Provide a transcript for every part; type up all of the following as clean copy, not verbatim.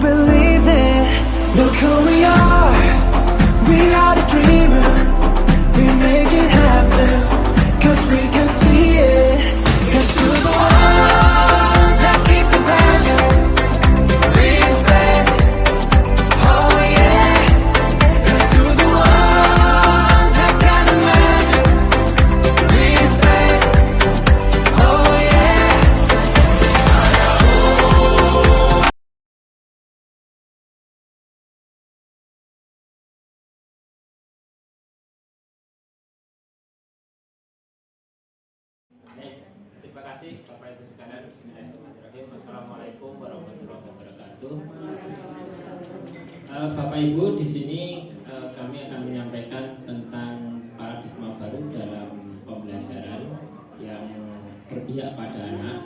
believe it. Look who we are the dreamers. We make it happen, cause we can see it. Here's to the one that keep the passion, respect, oh yeah. Here's to the one that got the magic, respect, oh yeah. Terima kasih Bapak Ibu sekalian. Bismillahirrahmanirrahim. Assalamualaikum warahmatullahi wabarakatuh. Bapak Ibu, di sini kami akan menyampaikan tentang paradigma baru dalam pembelajaran yang berpihak pada anak,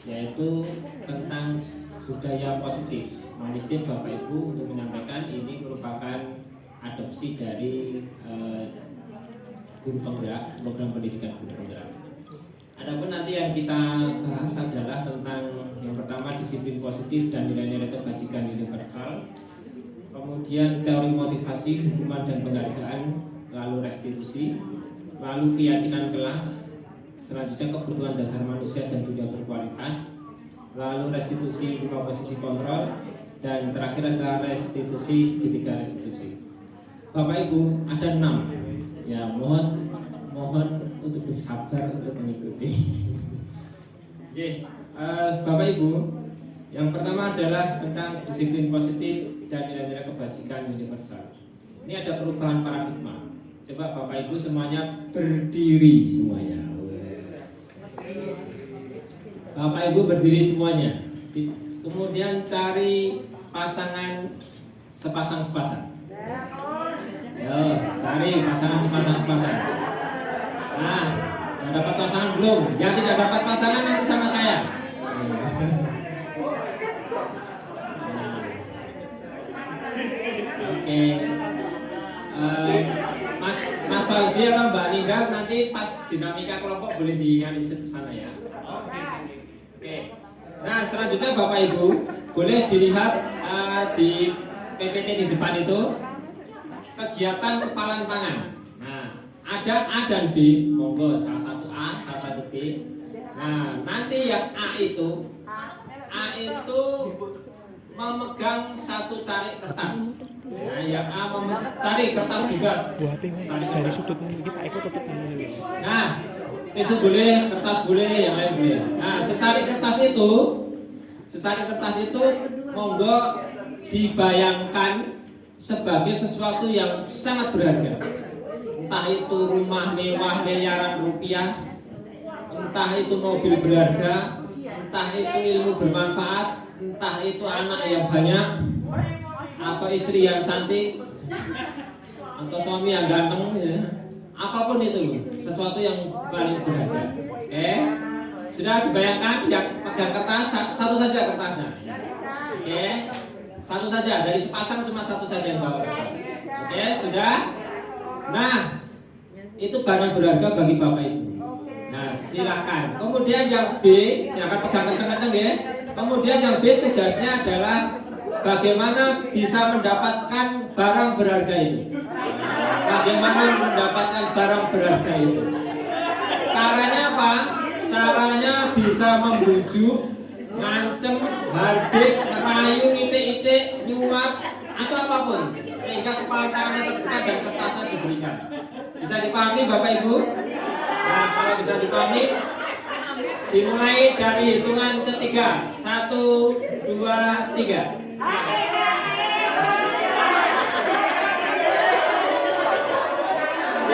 yaitu tentang budaya positif. Mohon izin Bapak Ibu untuk menyampaikan ini merupakan adopsi dari guru penggerak, program pendidikan guru penggerak. Adapun nanti yang kita bahas adalah tentang yang pertama disiplin positif dan nilai-nilai kebajikan universal, kemudian teori motivasi, hukuman dan penghargaan, lalu restitusi, lalu keyakinan kelas, selanjutnya kebutuhan dasar manusia dan dunia berkualitas, lalu restitusi 5 posisi kontrol, dan terakhir adalah restitusi segitiga restitusi. Bapak Ibu, ada 6 ya, mohon untuk bersabar untuk mengikuti. Oke, Bapak Ibu, yang pertama adalah tentang disiplin positif dan nilai-nilai kebajikan universal. Ini ada perubahan paradigma. Coba Bapak Ibu semuanya berdiri semuanya. Bapak Ibu berdiri semuanya. Kemudian cari pasangan sepasang. Yo, cari pasangan sepasang. Nah, sudah dapat pasangan belum? Yang tidak dapat pasangan nanti sama saya. Oke. Mas Fauzi atau Mbak Ninda nanti pas dinamika kelompok boleh diingat ke sana ya. Oke. Nah, selanjutnya Bapak Ibu boleh dilihat di PPT di depan itu kegiatan kepalan tangan. Nah, ada A dan B, monggo salah satu A, salah satu B. Nah, nanti yang A itu memegang satu cari kertas. Nah, yang A cari kertas bebas. Dari sudut ini Pak Eko tutup ini. Nah, tisu boleh, kertas boleh, yang lain boleh. Nah, secari kertas itu monggo dibayangkan sebagai sesuatu yang sangat berharga. Entah itu rumah mewah miliaran rupiah, entah itu mobil berharga, entah itu ilmu bermanfaat, entah itu anak yang banyak, atau istri yang cantik, atau suami yang ganteng, ya. Apapun itu, sesuatu yang paling berharga. Oke, sudah dibayangkan yang pegang kertas satu saja kertasnya. Oke, satu saja, dari sepasang cuma satu saja yang bawa kertas. Oke, sudah. Nah, itu barang berharga bagi Bapak Ibu. Nah, silakan. Kemudian yang B, silakan pegang kencang-kencang ya. Kemudian yang B tugasnya adalah bagaimana bisa mendapatkan barang berharga itu. Bagaimana mendapatkan barang berharga itu? Caranya apa? Caranya bisa membujuk, ngancem, hardik, merayu, itik-itik, nyuap, atau apapun, sehingga kepala tangannya terbuka dan kertasnya diberikan. Bisa dipahami Bapak Ibu? Nah, kalau bisa dipahami, dimulai dari hitungan ketiga. 1, 2, 3.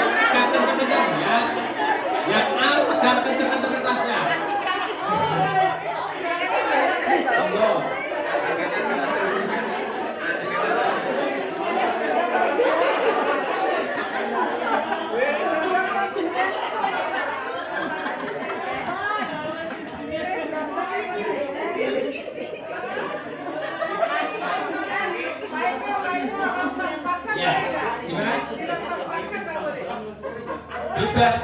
Pegang kencang-kencang ya. Yang A pegang kencang-kencang kertasnya. Monggo. Ya, gimana? Bebas,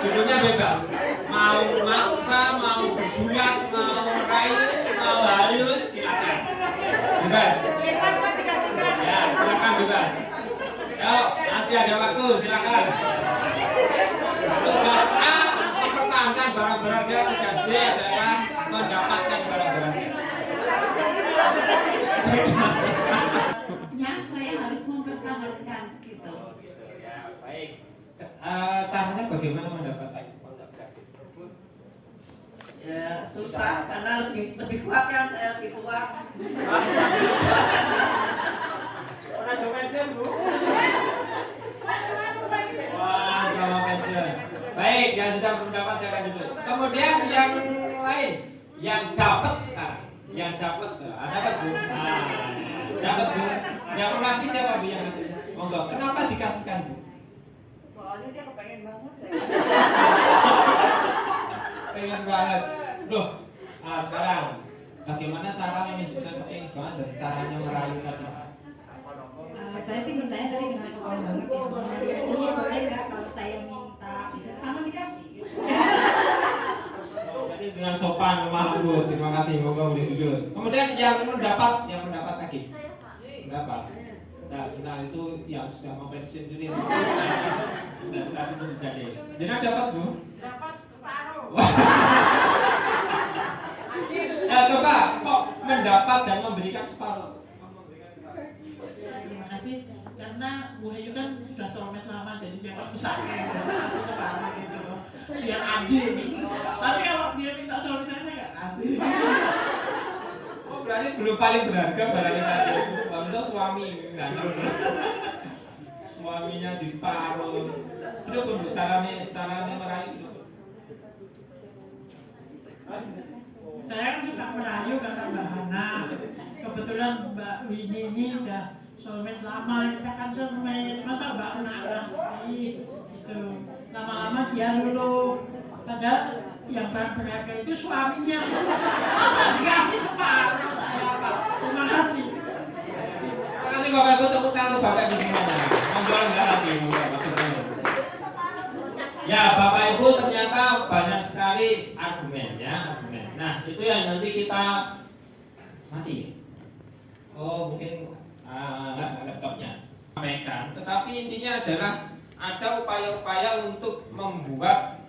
judulnya bebas. Mau maksa, mau berbulat, mau merayu, mau halus, silakan. Bebas. bebas. Yuk, masih ada waktu, silakan. Tugas A mempertahankan barang berharga, tugas B adalah mendapatkan barang berharga. Ya, saya harus mempertahankan gitu. Baik. Caranya bagaimana mendapatkan? Ya susah karena lebih kuat kan, saya lebih kuat. Wah, selamat pensiun. Baik, yang sudah mendapat silakan dulu. Kemudian yang lain, yang dapat sekarang, yang dapat bu. Dapat bu. Yang ngasih siapa bu yang ngasih? Monggo. Kenapa dikasihkan bu? Soalnya dia kepengen banget saya. Pengen banget. Loh, sekarang bagaimana cara menunjukkan kepengen banget dan caranya merayu tadi? Saya sih mintanya tadi dengan sopan banget ya. Ini boleh nggak kalau saya minta gitu, sama dikasih. Jadi dengan sopan lemah lembut. Terima kasih, moga boleh duduk. Kemudian yang mendapat lagi. Berapa? Nah itu yang sudah mau pensiun jadi. Tadi belum bisa deh. Jangan dapat bu? Dapat separuh. Nah, coba kok mendapat dan memberikan separuh. Terima kasih karena Bu Hayu kan sudah soulmate lama jadi dia kan bisa kasih separuh gitu loh biar adil. Tapi kalau dia minta soulmate saya nggak kasih. Oh berarti belum paling berharga barangnya tadi. Harusnya suami enggak. Suaminya di separuh. Itu pun caranya merayu. Saya kan juga merayu kakak Mbak Hana. Kebetulan Mbak Winnie ini udah soulmate lama, kita kan soulmate. Masa Mbak Hana kasih gitu. Lama-lama dia luluh. Padahal yang berharga itu suaminya. Masa dikasih separuh saya Pak. Terima kasih. Terima kasih Bapak Ibu, tepuk tangan untuk Bapak Ibu semuanya. Monggo enggak lagi, ya Bapak Ibu ternyata banyak sekali argumen. Nah itu yang nanti kita mati. Oh mungkin laptopnya sampaikan. Tetapi intinya adalah ada upaya-upaya untuk membuat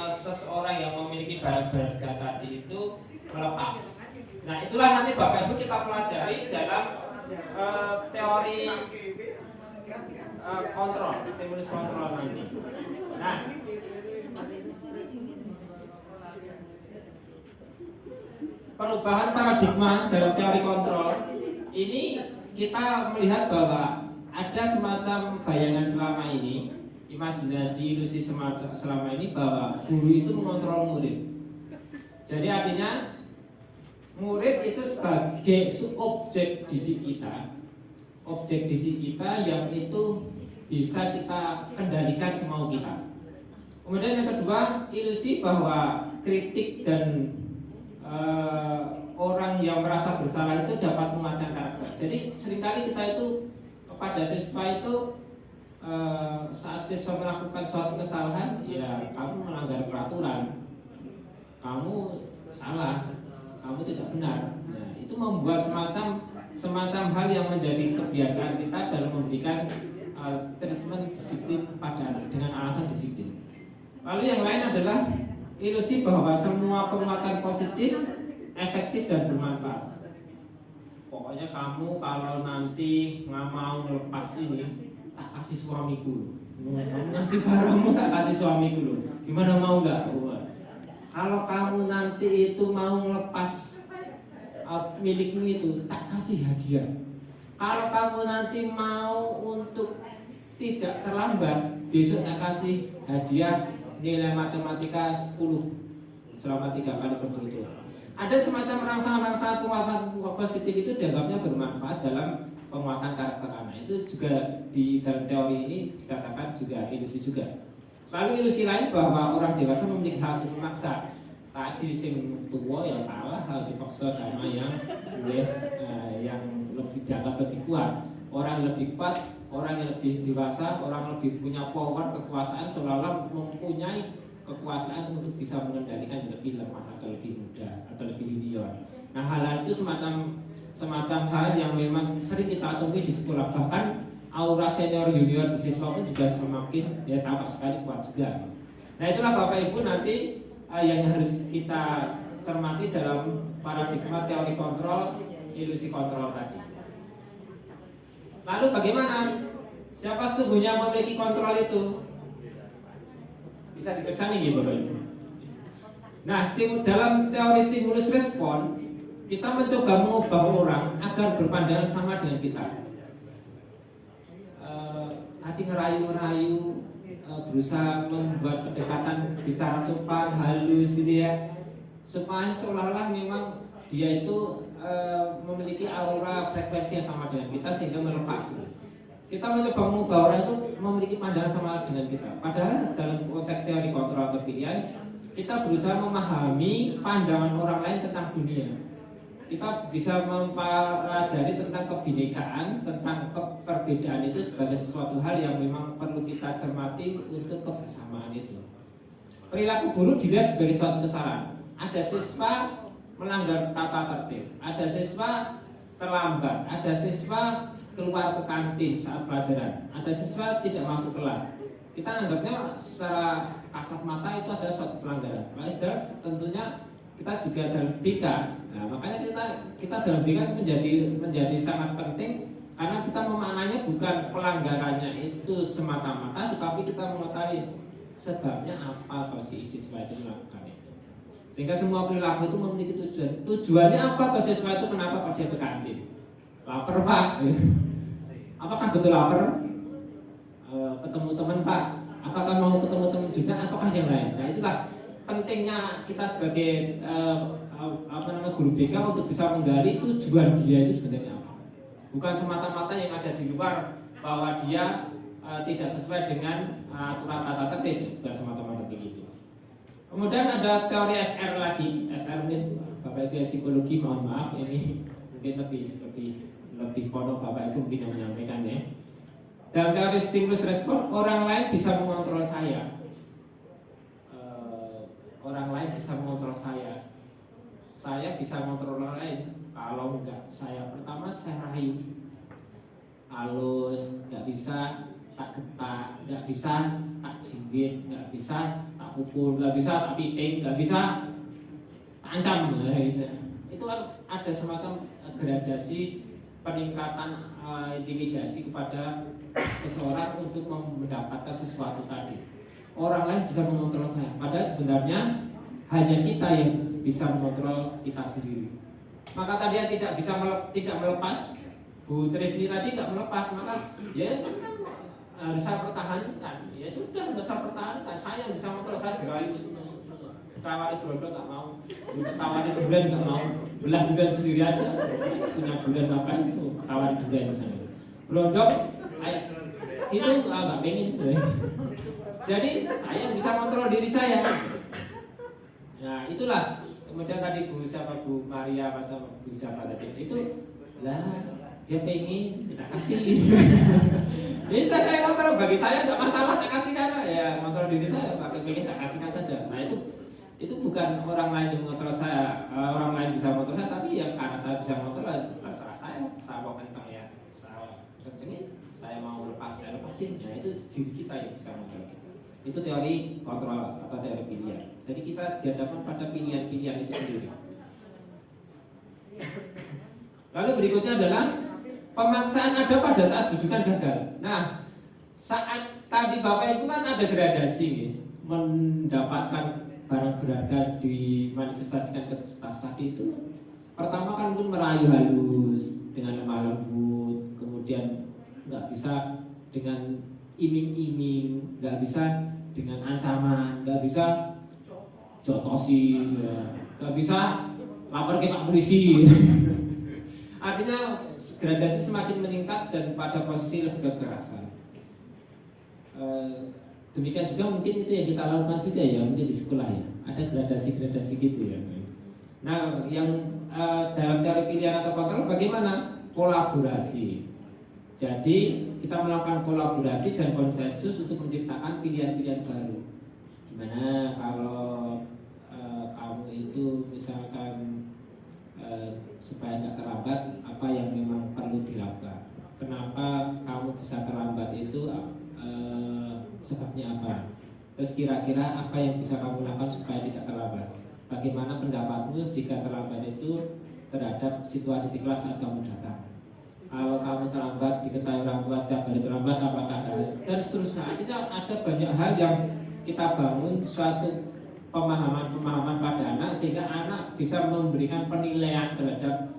seseorang yang memiliki barang berharga tadi itu melepas. Nah itulah nanti Bapak Ibu kita pelajari dalam teori kontrol, stimulus kontrol nanti. Nah, perubahan paradigma dalam teori kontrol ini kita melihat bahwa ada semacam bayangan selama ini, imajinasi ilusi selama ini bahwa guru itu mengontrol murid. Jadi artinya murid itu sebagai objek didik kita yang itu bisa kita kendalikan semau kita. Kemudian yang kedua, ilusi bahwa kritik dan orang yang merasa bersalah itu dapat mematahkan karakter. Jadi seringkali kita itu kepada siswa itu saat siswa melakukan suatu kesalahan, ya kamu melanggar peraturan, kamu salah, kamu tidak benar. Nah, itu membuat semacam hal yang menjadi kebiasaan kita dalam memberikan treatment disiplin pada anak dengan alasan disiplin. Lalu yang lain adalah ilusi bahwa semua penguatan positif, efektif dan bermanfaat. Pokoknya kamu kalau nanti nggak mau lepas ini, tak kasih suamiku. Kamu ngasih barangmu tak kasih suamiku loh. Gimana mau nggak? Kalau kamu nanti itu mau lepas milikmu itu, tak kasih hadiah. Kalau kamu nanti mau untuk tidak terlambat, besok tak kasih hadiah nilai matematika 10 selama 3 kali berturut-turut. Ada semacam rangsangan-rangsangan penguasaan positif itu dianggapnya bermanfaat dalam penguatan karakter anak. Itu juga di dalam teori ini dikatakan juga ilusi juga. Lalu ilusi lain bahwa orang dewasa memiliki hak untuk memaksa. Tadi sing tua yang kalah harus dipaksa sama yang yang lebih dianggap lebih kuat. Orang yang lebih kuat, orang yang lebih dewasa, orang yang lebih punya power kekuasaan seolah-olah mempunyai kekuasaan untuk bisa mengendalikan yang lebih lemah atau lebih muda atau lebih junior. Nah hal-hal itu semacam semacam hal yang memang sering kita temui di sekolah. Bahkan aura senior junior di siswa pun juga semakin ya tampak sekali kuat juga. Nah itulah Bapak Ibu nanti yang harus kita cermati dalam paradigma teori kontrol, ilusi kontrol tadi. Lalu bagaimana? Siapa sesungguhnya memiliki kontrol itu? Bisa diperiksa nih Bapak Ibu. Nah, dalam teori stimulus respon, kita mencoba mengubah orang agar berpandangan sama dengan kita. Tadi ngerayu-rayu, berusaha membuat pendekatan bicara sopan, halus gitu ya, supaya seolah-olah memang dia itu memiliki aura frekuensi yang sama dengan kita sehingga melepas. Kita mencoba mengubah orang itu memiliki pandangan sama dengan kita. Padahal dalam konteks teori kontrol atau pilihan, kita berusaha memahami pandangan orang lain tentang dunia. Kita bisa mempelajari tentang kebinekaan, tentang perbedaan itu sebagai sesuatu hal yang memang perlu kita cermati untuk kebersamaan itu. Perilaku guru dilihat sebagai suatu kesalahan. Ada siswa melanggar tata tertib, ada siswa terlambat, ada siswa keluar ke kantin saat pelajaran, ada siswa tidak masuk kelas. Kita anggapnya secara kasat mata itu adalah suatu pelanggaran. Padahal tentunya kita juga dalam BK. Nah, makanya kita dalam BK menjadi sangat penting karena kita memaknanya bukan pelanggarannya itu semata-mata, tetapi kita mengetahui sebabnya apa kalau si siswa itu melakukan itu. Sehingga semua perilaku itu memiliki tujuan. Tujuannya apa kalau siswa itu kenapa kalau dia ke kantin? Lapar Pak. Apakah betul lapar? Ketemu teman Pak? Apakah mau ketemu teman juga ataukah yang lain? Nah itulah pentingnya kita sebagai guru BK untuk bisa menggali tujuan dia itu sebenarnya apa. Bukan semata-mata yang ada di luar bahwa dia tidak sesuai dengan aturan tata tertib, bukan semata-mata begitu. Kemudian ada teori SR lagi. SR mungkin Bapak Ibu psikologi mohon maaf ini mungkin lebih kono Bapak Ibu mungkin yang menyampaikan ya. Dalam teori stimulus respon, orang lain bisa mengontrol saya. Orang lain bisa mengontrol saya. Saya bisa mengontrol orang lain. Kalau enggak, saya pertama saya rayu, halus, enggak bisa tak getak, enggak bisa tak jimbit, enggak bisa tak pukul, enggak bisa tak piting, enggak bisa tak ancam. Itu kan ada semacam gradasi peningkatan intimidasi kepada seseorang untuk mendapatkan sesuatu tadi. Orang lain bisa mengontrol saya, padahal sebenarnya hanya kita yang bisa mengontrol kita sendiri. Maka tadi yang tidak melepas, Bu Trisni tadi tidak melepas, maka ya harus saya pertahankan. Ya sudah, harus saya pertahankan. Saya yang bisa mengontrol, saya dirayu itu tawari dodol nggak mau, tawari durian nggak mau, belah durian sendiri aja. Punya durian apa itu, tawari durian misalnya. Berondong, itu nggak pengen. Jadi saya bisa kontrol diri saya. Nah itulah. Kemudian tadi Bu Maria sama Bu siapa tadi itu lah dia pengen kita kasih. Bisa saya kontrol, bagi saya nggak masalah tak kasih kan ya, kontrol diri saya, tapi pengen tak kasihkan saja. Nah itu bukan orang lain yang mengontrol saya, orang lain bisa mengontrol saya, tapi ya karena saya bisa mengontrol terserah saya mau kencang ya, saya kencengin, saya mau lepas ya lepasin. Ya itu diri kita yang bisa mengontrol kita. Itu teori kontrol atau teori pilihan. Jadi kita dihadapkan pada pilihan-pilihan itu sendiri. Lalu berikutnya adalah pemaksaan ada pada saat bujukan gagal. Nah, saat tadi Bapak Ibu kan ada gradasi mendapatkan barang berharga dimanifestasikan ke tas tadi itu. Pertama kan pun merayu halus dengan lemah lembut, kemudian nggak bisa dengan iming-iming, nggak bisa dengan ancaman, nggak bisa jotosi, nggak bisa lapor ke Pak Polisi. Artinya gradasi semakin meningkat dan pada posisi lebih kekerasan. Demikian juga mungkin itu yang kita lakukan juga ya, mungkin di sekolah ya, ada gradasi-gradasi gitu ya. Nah, yang dalam teori pilihan atau kontrol bagaimana? Kolaborasi. Jadi kita melakukan kolaborasi dan konsensus untuk menciptakan pilihan-pilihan baru. Gimana kalau kamu itu misalkan supaya tidak terlambat, apa yang memang perlu dilakukan. Kenapa kamu bisa terlambat itu, sebabnya apa? Terus kira-kira apa yang bisa kamu lakukan supaya tidak terlambat? Bagaimana pendapatmu jika terlambat itu terhadap situasi di kelas saat kamu datang? Kalau kamu terlambat, diketahui orang tua setiap hari terlambat, apakah ada? Dan seterusnya. Itu ada banyak hal yang kita bangun suatu pemahaman pada anak sehingga anak bisa memberikan penilaian terhadap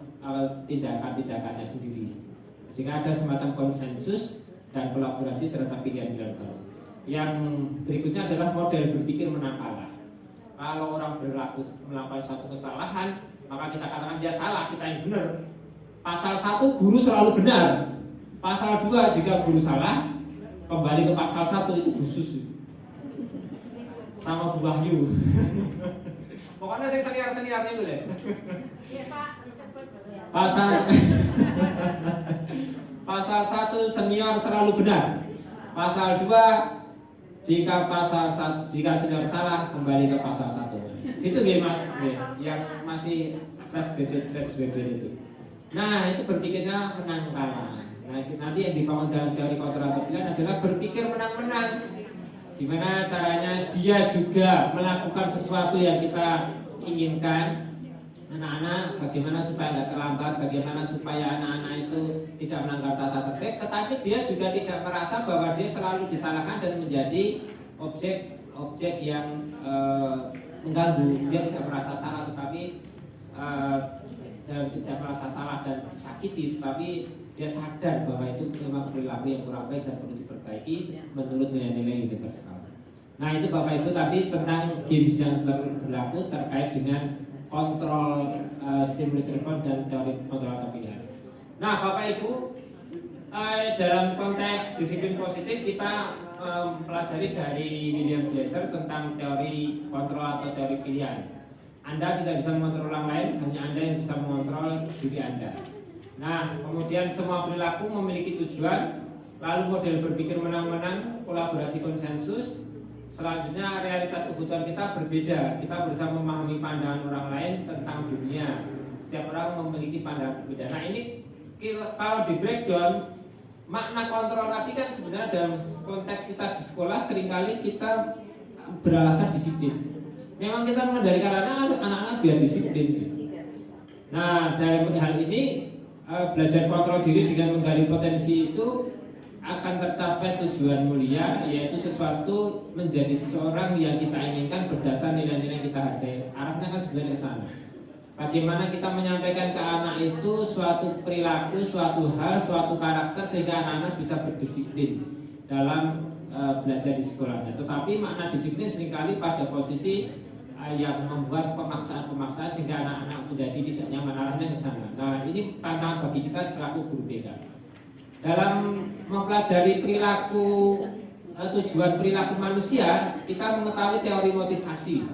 tindakan-tindakannya sendiri. Sehingga ada semacam konsensus dan kolaborasi terhadap pilihan-pilihan baru. Yang berikutnya adalah model berpikir menang kalah. Kalau orang melakukan suatu kesalahan, maka kita katakan dia salah, kita yang benar. Pasal 1 guru selalu benar. Pasal 2 jika guru salah, kembali ke pasal 1 itu Bu Susu sama Bu Wahyu. Pokoknya saya senior-seniornya dulu ya. Pasal 1 senior selalu benar. Pasal 2 jika senior salah, kembali ke pasal 1. Itu nggih Mas, yang masih fresh graduate itu. Nah, itu berpikirnya menang kalah. Nah, nanti yang dibangun dalam teori kontrol atau pilihan adalah berpikir menang-menang. Gimana caranya dia juga melakukan sesuatu yang kita inginkan. Anak-anak bagaimana supaya tidak terlambat, bagaimana supaya anak-anak itu tidak melanggar tata tertib, tetapi dia juga tidak merasa bahwa dia selalu disalahkan dan menjadi objek yang mengganggu. Dia tidak merasa salah, tetapi tidak merasa salah dan disakiti, tapi dia sadar bahwa itu memang perilaku yang kurang baik dan perlu diperbaiki menurut nilai-nilai universal. Nah, itu Bapak Ibu tadi tentang games yang berlaku terkait dengan kontrol stimulus respon dan teori kontrol atau pilihan. Nah, Bapak Ibu, dalam konteks disiplin positif kita pelajari dari William Glasser tentang teori kontrol atau teori pilihan. Anda tidak bisa mengontrol orang lain, hanya Anda yang bisa mengontrol diri Anda. Nah, kemudian semua perilaku memiliki tujuan, lalu model berpikir menang-menang, kolaborasi konsensus. Selanjutnya realitas kebutuhan kita berbeda. Kita berusaha memahami pandangan orang lain tentang dunia. Setiap orang memiliki pandangan berbeda. Nah, ini kalau di breakdown, makna kontrol tadi kan sebenarnya dalam konteks kita di sekolah seringkali kita beralasan disiplin. Memang kita mengendalikan anak-anak biar disiplin. Nah, dalam hal ini belajar kontrol diri dengan menggali potensi itu akan tercapai tujuan mulia, yaitu sesuatu menjadi seseorang yang kita inginkan berdasar nilai-nilai yang kita hargai. Arahnya kan sebenarnya ke sana. Bagaimana kita menyampaikan ke anak itu suatu perilaku, suatu hal, suatu karakter sehingga anak-anak bisa berdisiplin dalam belajar di sekolahnya. Tetapi makna disiplin seringkali pada posisi yang membuat pemaksaan-pemaksaan sehingga anak-anak menjadi tidak nyaman, arahnya ke sana. Nah, ini tantangan bagi kita selaku guru BK. Dalam mempelajari perilaku, tujuan perilaku manusia, kita mengetahui teori motivasi.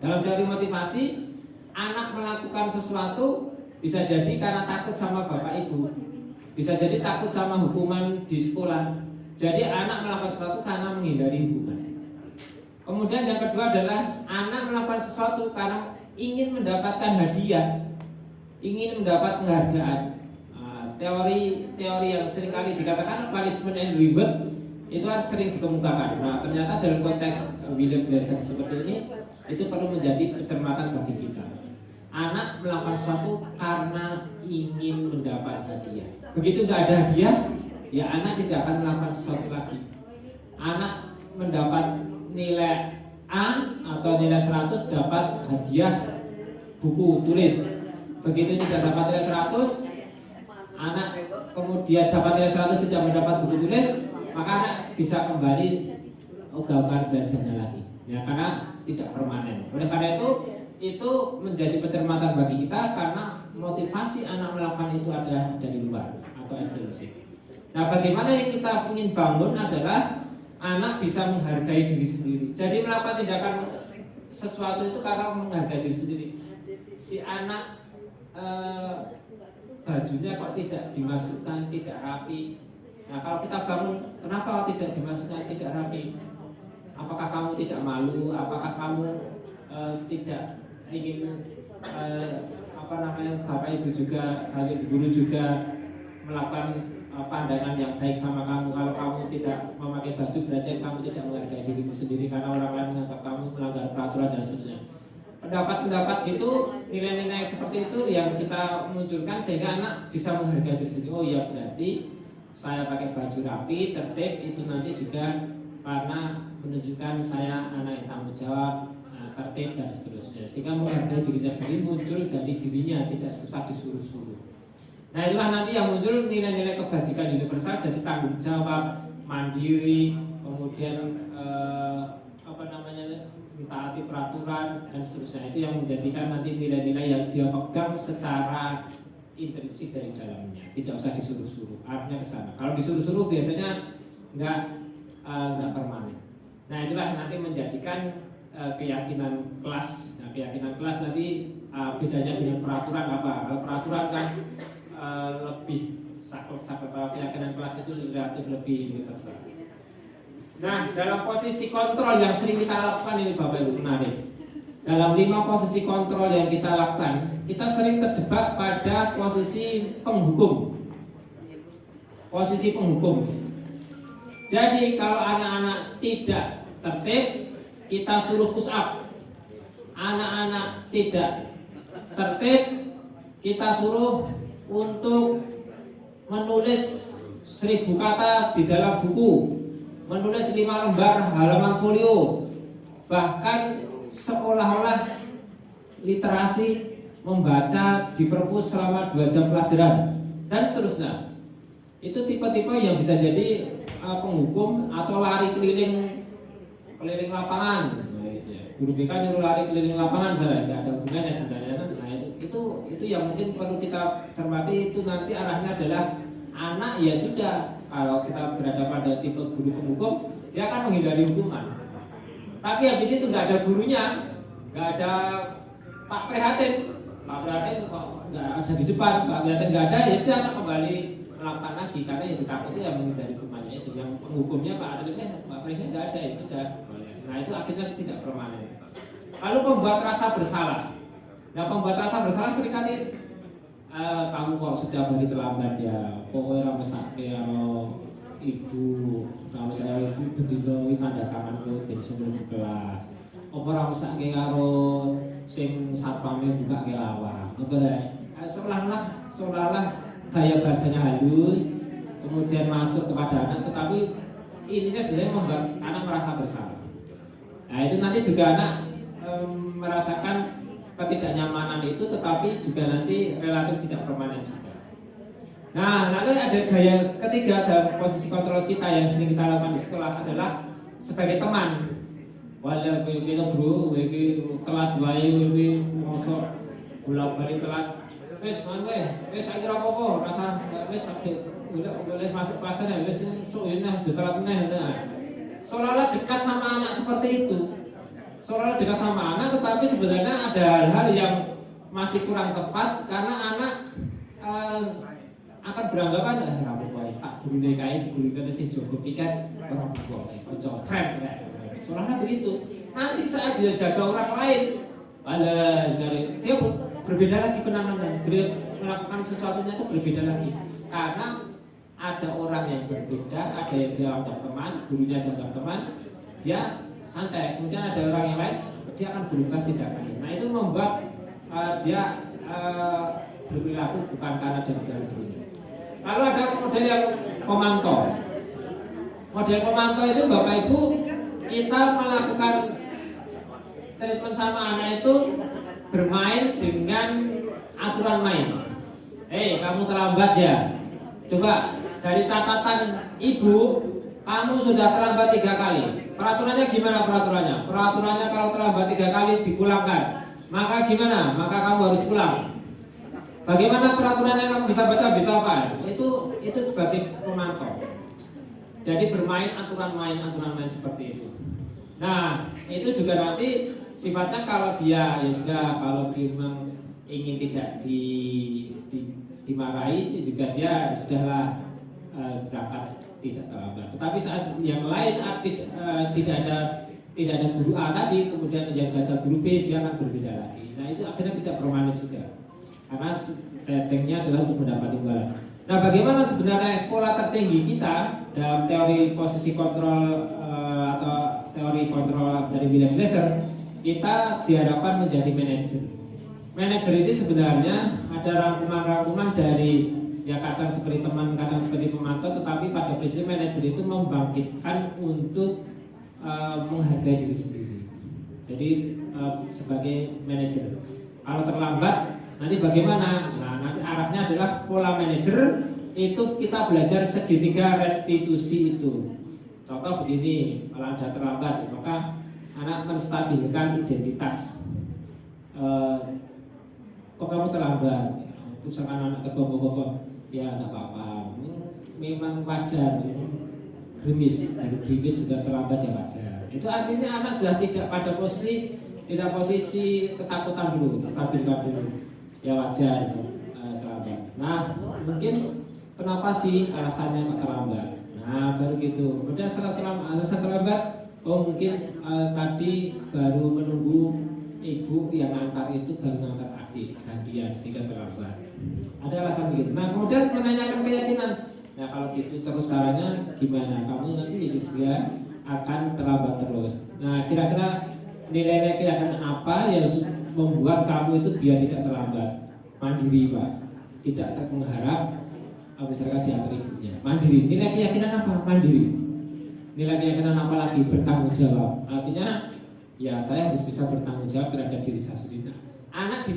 Dalam teori motivasi, anak melakukan sesuatu bisa jadi karena takut sama bapak ibu, bisa jadi takut sama hukuman di sekolah. Jadi anak melakukan sesuatu karena menghindari hukuman. Kemudian yang kedua adalah anak melakukan sesuatu karena ingin mendapatkan hadiah, ingin mendapat penghargaan. Teori yang seringkali dikatakan punishment and reward itu kan sering dikemukakan. Nah, ternyata dalam konteks William Glasser seperti ini itu perlu menjadi kecermatan bagi kita. Anak melakukan sesuatu karena ingin mendapat hadiah. Begitu nggak ada hadiah, ya anak tidak akan melakukan sesuatu lagi. Anak mendapat nilai A atau nilai 100 dapat hadiah buku tulis. Begitu tidak dapat nilai 100, anak kemudian dapat nilai 100 tidak mendapat buku tulis, maka anak bisa kembali ogah-ogahan belajarnya lagi. Ya, karena tidak permanen. Oleh karena itu menjadi pencermatan bagi kita karena motivasi anak melakukan itu adalah dari luar atau eksklusif. Nah, bagaimana yang kita ingin bangun adalah anak bisa menghargai diri sendiri. Jadi melakukan tindakan sesuatu itu karena menghargai diri sendiri. Si anak bajunya kok tidak dimasukkan, tidak rapi. Nah, kalau kita bangun, kenapa kok tidak dimasukkan, tidak rapi? Apakah kamu tidak malu? Apakah kamu tidak ingin Bapak Ibu juga, Bapak Ibu guru juga melakukan pandangan yang baik sama kamu. Kalau kamu tidak memakai baju berarti kamu tidak menghargai dirimu sendiri karena orang lain menganggap kamu melanggar peraturan dan seterusnya. Pendapat-pendapat gitu, nilai-nilai seperti itu yang kita munculkan sehingga anak bisa menghargai diri sendiri. Oh iya, berarti saya pakai baju rapi, tertib, itu nanti juga karena menunjukkan saya anak yang tanggung jawab, tertib dan seterusnya. Sehingga menghargai dirinya sendiri muncul dari dirinya, tidak susah disuruh-suruh. Nah itulah nanti yang muncul nilai-nilai kebajikan universal, jadi tanggung jawab, mandiri, kemudian mentaati peraturan dan seterusnya. Itu yang menjadikan nanti nilai-nilai yang dia pegang secara intrinsik dari dalamnya, tidak usah disuruh-suruh. Artinya ke sana. Kalau disuruh-suruh biasanya nggak permanen. Nah itulah nanti menjadikan keyakinan kelas. Nah keyakinan kelas nanti bedanya dengan peraturan apa? Kalau peraturan kan lebih saklek, kalau keyakinan kelas itu relatif lebih universal. Nah, dalam posisi kontrol yang sering kita lakukan ini Bapak Ibu menarik. Dalam 5 posisi kontrol yang kita lakukan, kita sering terjebak pada posisi penghukum. Posisi penghukum. Jadi kalau anak-anak tidak tertib, kita suruh push up. Anak-anak tidak tertib, kita suruh untuk menulis 1000 kata di dalam buku, menulis 5 lembar halaman folio, bahkan seolah-olah literasi membaca di perpus selama 2 jam pelajaran dan seterusnya. Itu tipe-tipe yang bisa jadi penghukum atau lari keliling lapangan. Guru BK nyuruh lari keliling lapangan, saudara, nggak ada hubungannya sebenarnya. Nah itu yang mungkin perlu kita cermati. Itu nanti arahnya adalah anak ya sudah. Kalau kita berada pada tipe guru penghukum, dia akan menghindari hukuman. Tapi habis itu nggak ada gurunya, nggak ada Pak Prihatin kok nggak ada di depan, Pak Prihatin nggak ada, ya sudah akan kembali melakukan lagi karena yang ditakuti yang menghindari hukumannya itu. Yang penghukumnya Pak Prihatin nggak ada, ya sudah. Nah itu akhirnya tidak permanen. Lalu pembuat rasa bersalah. Nah pembuat rasa bersalah seringkali kamu kok sudah balik terlambat ya, pokoknya mesake karo ibu, kalau saya ibu bendino iki tanda tangan kowe ben sebelum kelas. Apa ora mesake karo sing satpame buka ke lawang. Seolah-olah gaya bahasanya halus, kemudian masuk kepada anak, tetapi intinya sebenarnya membuat anak merasa bersalah. Nah itu nanti juga anak merasakan ketidaknyamanan itu, tetapi juga nanti relatif tidak permanen juga. Nah, lalu ada gaya ketiga dalam posisi kontrol kita yang sering kita lakukan di sekolah adalah sebagai teman. Walau kita bro, telat wae, mosok bolak-balik telat. Wes saya kira apa-apa, rasa wes boleh masuk kelasnya, wes sok ini telat meneh. Seolah-olah dekat sama anak seperti itu. Seolah dekat sama anak, tetapi sebenarnya ada hal-hal yang masih kurang tepat karena anak akan beranggapan Pak guru DKI guru kita sih cukup pikat orang tua, kocok friend, seolah begitu. Nanti saat dia jaga orang lain, dia berbeda lagi penanganan, dia melakukan sesuatunya itu berbeda lagi karena ada orang yang berbeda, ada yang dianggap teman, gurunya dianggap teman, dia santai. Kemudian ada orang yang lain, dia akan berubah tindakannya. Nah itu membuat dia berperilaku bukan karena dari dalam dirinya. Lalu ada model yang pemantau. Model pemantau itu Bapak Ibu, kita melakukan treatment sama anak itu bermain dengan aturan main. Kamu terlambat ya. Coba dari catatan ibu, kamu sudah terlambat 3 kali. Peraturannya gimana peraturannya? Peraturannya kalau terlambat 3 kali dipulangkan. Maka gimana? Maka kamu harus pulang. Bagaimana peraturannya kamu bisa baca, bisa apa? Itu sebagai pemantau. Jadi bermain aturan main seperti itu. Nah, itu juga nanti sifatnya kalau dia ya sudah, kalau dia memang ingin tidak dimarahi, itu juga dia sudahlah berangkat tidak terlambat. Tetapi saat yang lain tidak ada guru A tadi, kemudian yang jaga guru B, dia akan berbeda lagi. Nah itu akhirnya tidak permanen juga. karena settingnya adalah untuk mendapat imbalan. Nah, bagaimana sebenarnya pola tertinggi kita dalam teori posisi kontrol atau teori kontrol dari William Glasser? Kita diharapkan menjadi manajer. Manajer itu sebenarnya ada rangkuman-rangkuman dari ya kadang seperti teman, kadang seperti pemantau, tetapi pada prinsip manajer itu membangkitkan untuk menghargai diri sendiri. Jadi sebagai manajer, kalau terlambat nanti bagaimana? Nah, nanti arahnya adalah pola manajer itu kita belajar segitiga restitusi itu. Contoh begini, kalau ada terlambat, maka anak menstabilkan identitas. Kok kamu terlambat? Terus anak tergopoh-gopoh, ya nggak apa-apa. Memang wajar. Gerimis, dari gerimis sudah terlambat ya wajar. Itu artinya anak sudah tidak pada posisi ketakutan dulu, stabilkan dulu. Ya wajar terlambat. Nah, mungkin kenapa sih alasannya kok terlambat? Nah, baru gitu. Udah alasan terlambat, oh mungkin tadi baru menunggu ibu yang ngantar itu baru ngantar adik gantian sehingga terlambat. Ada alasan begitu. Nah, kemudian menanyakan keyakinan. Nah, kalau gitu terus caranya gimana? Kamu nanti juga akan terlambat terus. Nah, kira-kira nilai keyakinan apa yang membuat kamu itu biar tidak terlambat? Mandiri, Pak. Tidak mengharap misalkan di atributnya. Mandiri. Nilai keyakinan apa? Mandiri. Nilai keyakinan apa lagi? Bertanggung jawab. Artinya ya saya harus bisa bertanggung jawab terhadap diri saya sendiri. Nah, anak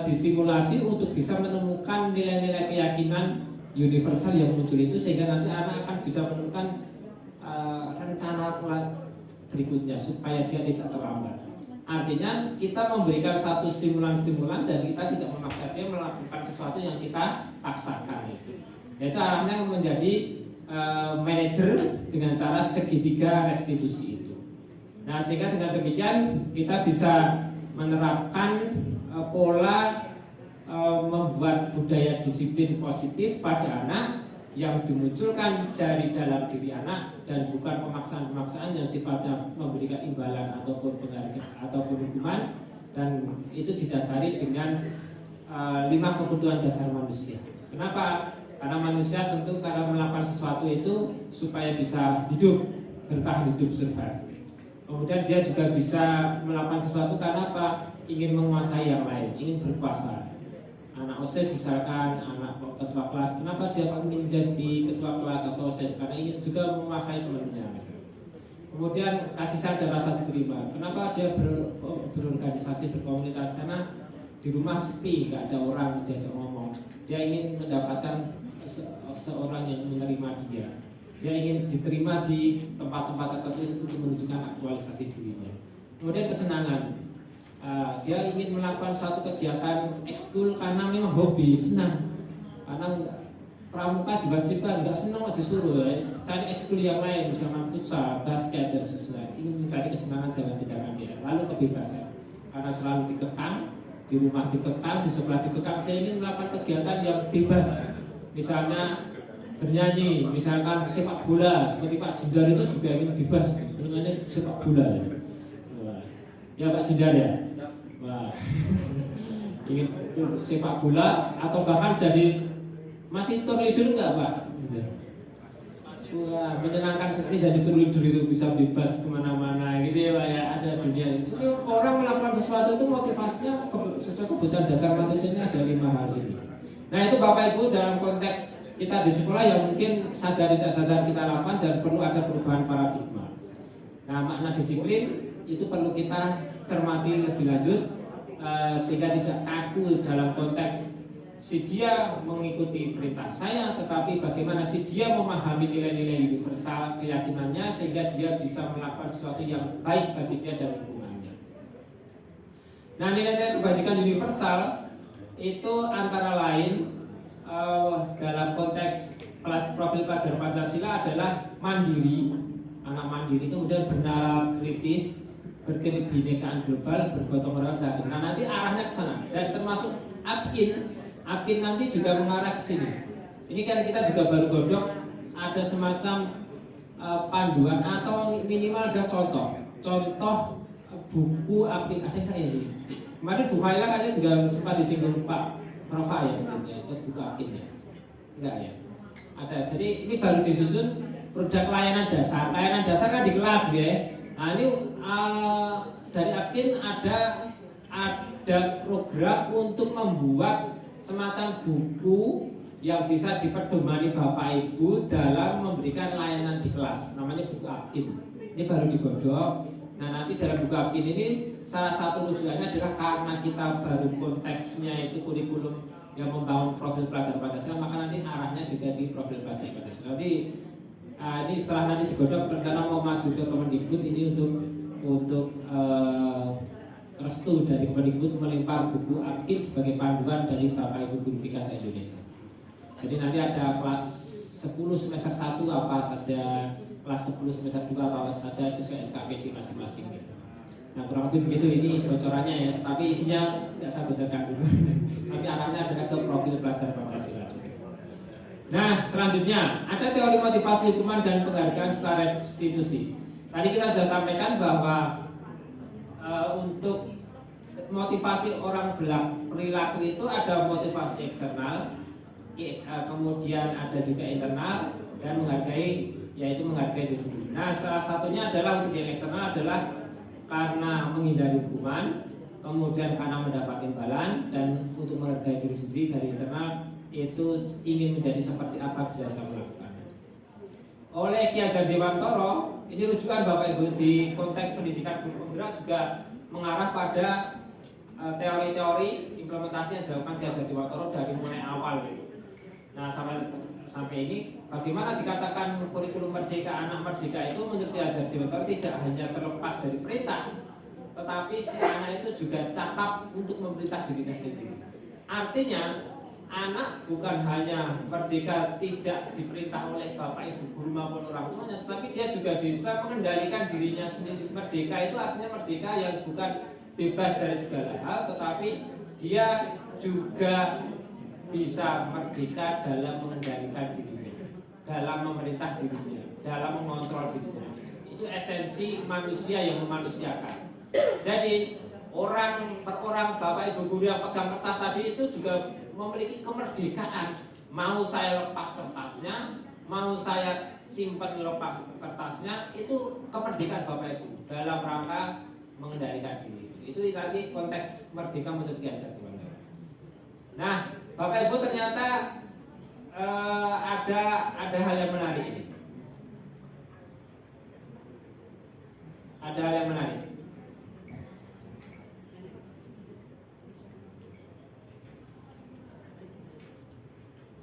distimulasi untuk bisa menemukan nilai-nilai keyakinan universal yang muncul itu, sehingga nanti anak akan bisa menemukan rencana berikutnya supaya dia tidak terlambat. Artinya kita memberikan satu stimulan-stimulan dan kita tidak memaksa dia melakukan sesuatu yang kita paksakan itu. Yaitu arahnya menjadi manajer dengan cara segitiga restitusi itu. Nah, sehingga dengan demikian kita bisa menerapkan pola membuat budaya disiplin positif pada anak yang dimunculkan dari dalam diri anak dan bukan pemaksaan-pemaksaan yang sifatnya memberikan imbalan ataupun penghargaan ataupun hukuman, dan itu didasari dengan 5 kebutuhan dasar manusia. Kenapa? Karena manusia tentu karena melakukan sesuatu itu supaya bisa hidup, bertahan hidup, survive. Kemudian dia juga bisa melakukan sesuatu karena apa? Ingin menguasai yang lain, ingin berkuasa. Anak OSIS misalkan, anak ketua kelas, kenapa dia ingin jadi ketua kelas atau OSIS? Karena ingin juga menguasai temannya misalkan. Kemudian kasih sayang dan rasa diterima. Kenapa dia berorganisasi, berkomunitas? Karena di rumah sepi, nggak ada orang diajak ngomong. Dia ingin mendapatkan seorang yang menerima dia. Dia ingin diterima di tempat-tempat tertentu untuk menunjukkan aktualisasi dirinya. Kemudian kesenangan. Dia ingin melakukan suatu kegiatan ekskul karena memang hobi, senang. Karena pramuka diwajibkan, nggak senang disuruh cari ekskul yang lain, misalnya futsal, basket dan sebagainya. Ingin mencari kesenangan dalam tindakan dia. Lalu kebebasan, karena selalu dikekang, di rumah dikekang, di sekolah dikekang. Dia ingin melakukan kegiatan yang bebas, misalnya bernyanyi, misalkan sepak bola, seperti Pak Jindar itu juga ingin bebas, sebenarnya sepak bola. Ya Pak Jindar ya. Wah, ingin sepak bola atau bahkan jadi masih tour leader enggak Pak? Wah, menyenangkan sekali jadi tour leader itu, bisa bebas kemana-mana gitu ya Pak ya, ada dunia itu. Orang melakukan sesuatu itu motivasinya sesuai kebutuhan dasar manusianya ada 5 hal ini. Nah itu Bapak Ibu dalam konteks kita di sekolah yang mungkin sadar tidak sadar kita lakukan dan perlu ada perubahan paradigma. Nah makna disiplin itu perlu kita cermati lebih lanjut sehingga tidak kaku dalam konteks si dia mengikuti perintah saya, tetapi bagaimana si dia memahami nilai-nilai universal keyakinannya sehingga dia bisa melakukan sesuatu yang baik bagi dia dan lingkungannya. Nah nilai-nilai kebajikan universal itu antara lain dalam konteks profil pelajar Pancasila adalah mandiri, anak mandiri, kemudian bernalar kritis, berkebinekaan global, bergotong royong. Nah nanti arahnya ke sana dan termasuk APIN nanti juga mengarah ke sini. Ini kan kita juga baru godok ada semacam panduan atau minimal ada contoh buku APIN, ada nggak ini? Kemarin Bu Faila kayaknya juga sempat disinggung Pak Rafa ya mungkin ya, untuk buku aktif ya. Enggak ya. Ada. Jadi ini baru disusun produk layanan dasar. Layanan dasar kan di kelas ya. Nah ini dari Apkin ada program untuk membuat semacam buku yang bisa diperdomani Bapak Ibu dalam memberikan layanan di kelas. Namanya buku Apkin. Ini baru digodok. Nah nanti dalam buku Apkin ini salah satu rujukannya adalah karena kita baru konteksnya itu kurikulum yang membangun profil pelajar Pancasila, maka nanti arahnya juga di profil pelajar Pancasila. Jadi ini setelah nanti digodok rencana mau maju ke Kemendikbud ini untuk restu dari Kemendikbud melempar buku Apkin sebagai panduan dari Bapak Ibu Guru BK se-Indonesia. Jadi nanti ada kelas 10 semester 1 apa saja, kelas 10 semester 2 apa saja sesuai SKPD masing-masing gitu. Nah kurang lebih begitu ini bocorannya ya, tapi isinya tidak saya bocorkan dulu. Tapi arahnya adalah ke profil pelajar Pancasila juga. Nah selanjutnya ada teori motivasi hukuman dan penghargaan secara restitusi. Tadi kita sudah sampaikan bahwa untuk motivasi orang perilaku itu ada motivasi eksternal, kemudian ada juga internal dan menghargai, yaitu menghargai diri sendiri. Nah salah satunya adalah untuk yang eksternal adalah karena menghindari hukuman, kemudian karena mendapat imbalan, dan untuk menghargai diri sendiri dari internal itu ingin menjadi seperti apa bila saya melakukannya. Oleh Ki Hajar Dewantoro, ini rujukan Bapak Ibu di konteks pendidikan guru penggerak juga mengarah pada teori-teori implementasi yang dilakukan Ki Hajar Dewantoro dari mulai awal. Nah sampai ini bagaimana dikatakan kurikulum merdeka, anak merdeka itu menurut Ki Hajar Dewantoro tidak hanya terlepas dari perintah, tetapi si anak itu juga cakap untuk memerintah dirinya sendiri. Artinya anak bukan hanya merdeka tidak diperintah oleh bapak ibu guru maupun orang tuanya, tetapi dia juga bisa mengendalikan dirinya sendiri. Merdeka itu artinya merdeka yang bukan bebas dari segala hal, tetapi dia juga bisa merdeka dalam mengendalikan dirinya, dalam memerintah dirinya, dalam mengontrol dirinya. Itu esensi manusia yang memanusiakan. Jadi orang per orang bapak ibu guru yang pegang kertas tadi itu juga memiliki kemerdekaan. Mau saya lepas kertasnya, mau saya simpan lepas kertasnya, itu kemerdekaan bapak ibu dalam rangka mengendalikan diri. Itu nanti konteks merdeka menurut Ki Hajar Dewantoro. Nah, Bapak Ibu ternyata ada hal yang menarik ini. Ada hal yang menarik.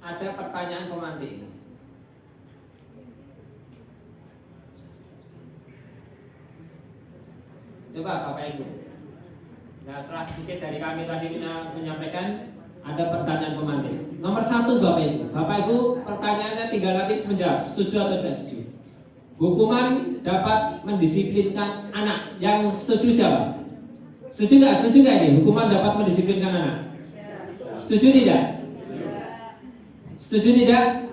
Ada pertanyaan pemantik. Coba Bapak Ibu. Nah, setelah sedikit dari kami tadi menyampaikan, ada pertanyaan pemantik. Nomor 1 Bapak Ibu. Bapak Ibu pertanyaannya tinggal nanti menjawab setuju atau tidak setuju. Hukuman dapat mendisiplinkan anak. Yang setuju siapa? Setuju nggak? Setuju nggak ini? Hukuman dapat mendisiplinkan anak. Setuju tidak? Setuju tidak?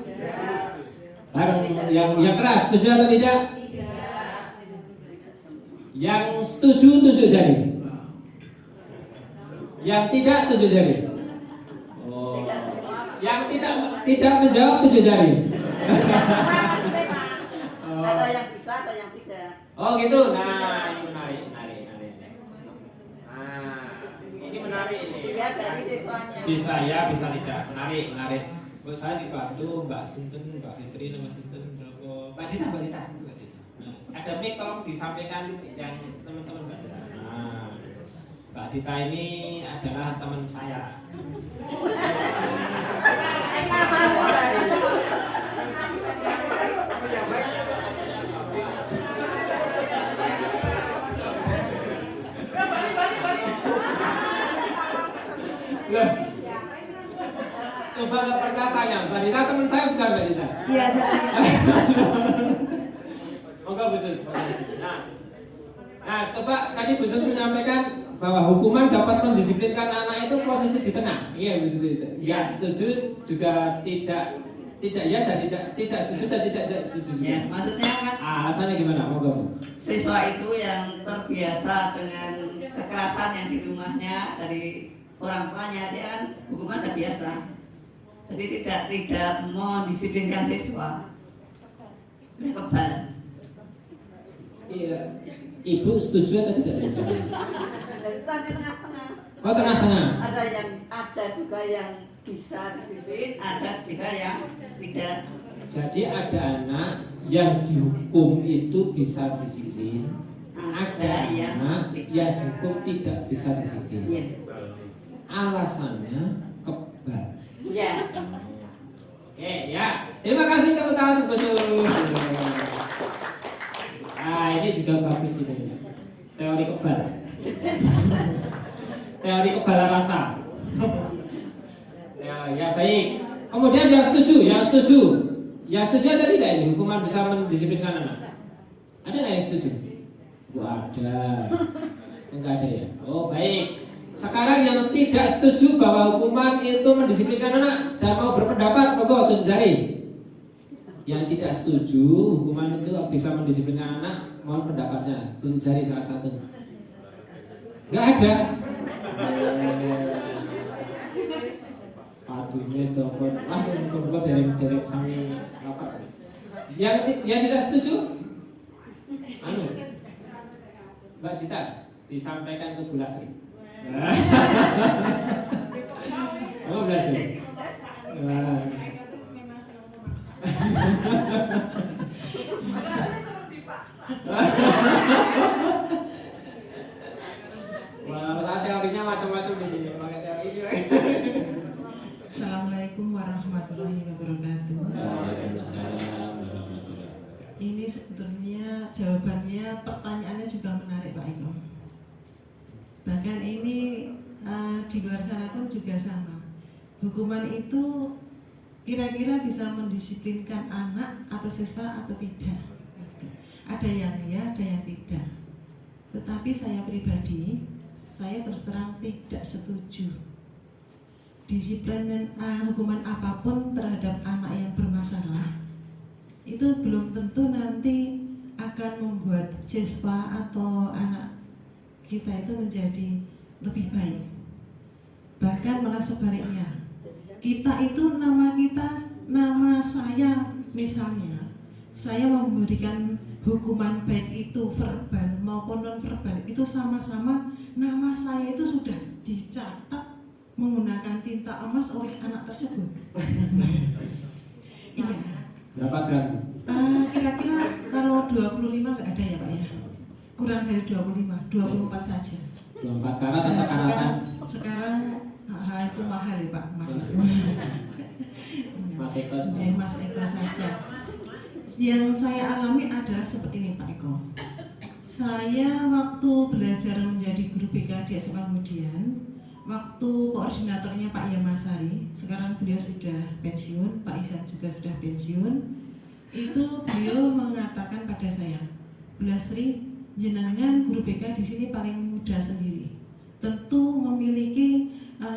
Bareng yang keras. Setuju atau tidak? Yang setuju tunjuk jari. Yang tidak tunjuk jari. Yang tidak menjawab tunjuk jari. Ada yang bisa, ada yang tidak. Oh gitu. Nah ini menarik. Nah ini menarik ini. Dilihat dari siswanya. Bisa ya, bisa tidak. Menarik. Buat saya dibantu Mbak Sinten, Mbak Fitri, nama Sinten, Mbak Dita. Nah, ada mic tolong disampaikan yang teman-teman Mbak Dita. Nah, Mbak Dita ini adalah teman saya. Loh, coba nggak percaya tanya, Mbak Dita teman saya bukan Mbak Dita? Iya, saya. Moga Bu Sus. Nah, coba tadi Bu Sus menyampaikan bahwa hukuman dapat mendisiplinkan anak itu posisi di tengah. Iya begitu. Ya setuju juga tidak ya dan tidak setuju dan tidak setuju. Ya, maksudnya kan alasannya gimana? Moga Bu. siswa itu yang terbiasa dengan kekerasan yang di rumahnya dari orang tuanya, dia kan hukuman udah biasa. Jadi tidak mendisiplinkan siswa. Udah kebal. Iya. Ibu setuju atau tidak? Dan itu di tengah-tengah. Oh, tengah-tengah. Ada juga yang bisa disiplin, Ada juga yang tidak. Jadi ada anak yang dihukum itu bisa disiplin, ada yang anak yang dihukum tidak bisa disiplin. Iya. Alasannya kebal. Iya. Oke, ya. Terima kasih tepuk tangan untuk Gus. Nah, ini juga bagus ini. Teori kebal. Teori kebal rasa. Ya baik. Kemudian yang setuju ada tidak ini hukuman bisa mendisiplinkan anak? Ada nggak yang setuju? Ada. Enggak ada ya. Oh baik. Sekarang yang tidak setuju bahwa hukuman itu mendisiplinkan anak dan mau berpendapat, monggo tunjuk jari. Yang tidak setuju hukuman itu bisa mendisiplinkan anak, mohon pendapatnya. Tunjuk jari salah satu. Enggak ada. Aduh ini dokter, kumpul dari sami apa? Yang tidak setuju, Mbak Cita disampaikan ke Bu Lasri. Oh Bu Lasri. Wah, teorinya macam-macam di sini. Pakai teori ini. Assalamualaikum warahmatullahi wabarakatuh. Waalaikumsalam warahmatullahi wabarakatuh. Ini sebetulnya jawabannya pertanyaannya juga menarik Pak Eko. Bahkan ini di luar sana pun juga sama. Hukuman itu kira-kira bisa mendisiplinkan anak atau siswa atau tidak. Ada yang ya, ada yang tidak. Tetapi saya pribadi, saya terus terang tidak setuju. Disiplin hukuman apapun terhadap anak yang bermasalah itu belum tentu nanti akan membuat siswa atau anak kita itu menjadi lebih baik. Bahkan malah sebaliknya, kita itu nama saya misalnya, saya memberikan hukuman baik itu verbal maupun non verbal, itu sama-sama nama saya itu sudah dicatat menggunakan tinta emas oleh anak tersebut. Iya. Berapa gram? Kira-kira kalau 25 nggak ada ya Pak ya? Kurang dari 25, 24 saja. 24 karat atau karatan? Sekarang itu mahal ya Pak, Mas Eko. Mas Eko. Mas Eko saja. Yang saya alami adalah seperti ini Pak Eko. Saya waktu belajar menjadi guru BK di SMA kemudian, waktu koordinatornya Pak Yamasari, sekarang beliau sudah pensiun, Pak Isan juga sudah pensiun, itu beliau mengatakan pada saya, Bu Lasri, jenengan guru BK di sini paling muda sendiri, tentu memiliki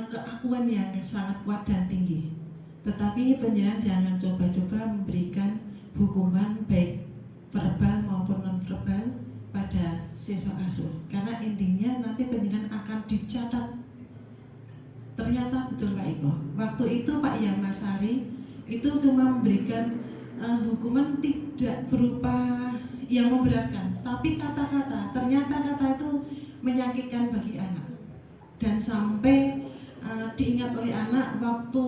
keakuan yang sangat kuat dan tinggi, tetapi penjenengan jangan coba-coba memberikan hukuman baik verbal maupun non verbal pada siswa asuh, karena endingnya nanti penjenengan akan dicatat. Ternyata betul Pak Eko. Waktu itu Pak Yamasari itu cuma memberikan hukuman tidak berupa yang memberatkan, tapi kata-kata. Ternyata kata itu menyakitkan bagi anak. Dan sampai diingat oleh anak waktu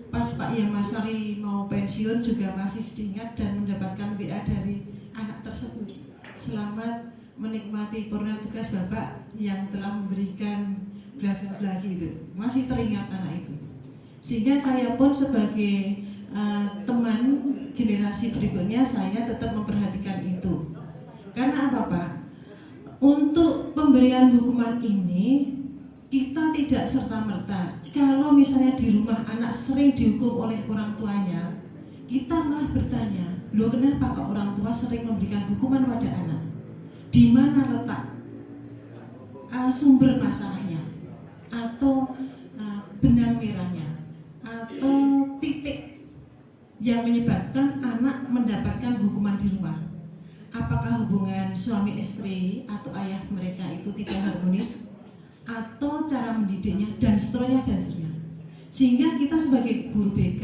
pas Pak Yamasari mau pensiun juga masih diingat dan mendapatkan WA dari anak tersebut. Selamat menikmati purna tugas Bapak yang telah memberikan bla bla bla gitu, masih teringat anak itu. Sehingga saya pun sebagai teman generasi berikutnya saya tetap memperhatikan itu. Karena apa Pak? Untuk pemberian hukuman ini kita tidak serta-merta. Kalau misalnya di rumah anak sering dihukum oleh orang tuanya, kita malah bertanya, loh kenapa kok orang tua sering memberikan hukuman pada anak? Di mana letak sumber masalahnya? Atau benang merahnya, atau titik yang menyebabkan anak mendapatkan hukuman di rumah. apakah hubungan suami istri atau ayah mereka itu tidak harmonis, atau cara mendidiknya, dan seterusnya. Sehingga kita sebagai guru BK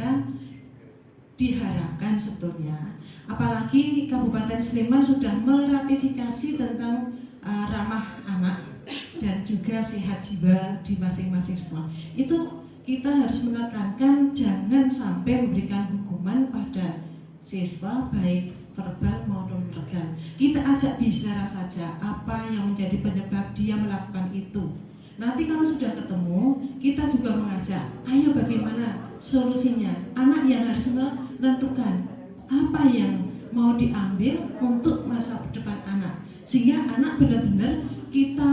diharapkan sebetulnya, apalagi Kabupaten Sleman sudah meratifikasi tentang ramah anak dan juga sehat jiwa di masing-masing sekolah. Itu kita harus menekankan jangan sampai memberikan hukuman pada siswa baik verbal maupun verbal. Kita ajak bicara saja apa yang menjadi penyebab dia melakukan itu. Nanti kalau sudah ketemu, kita juga mengajak, ayo bagaimana solusinya. Anak yang harus menentukan apa yang mau diambil untuk masa depan anak, sehingga anak benar-benar kita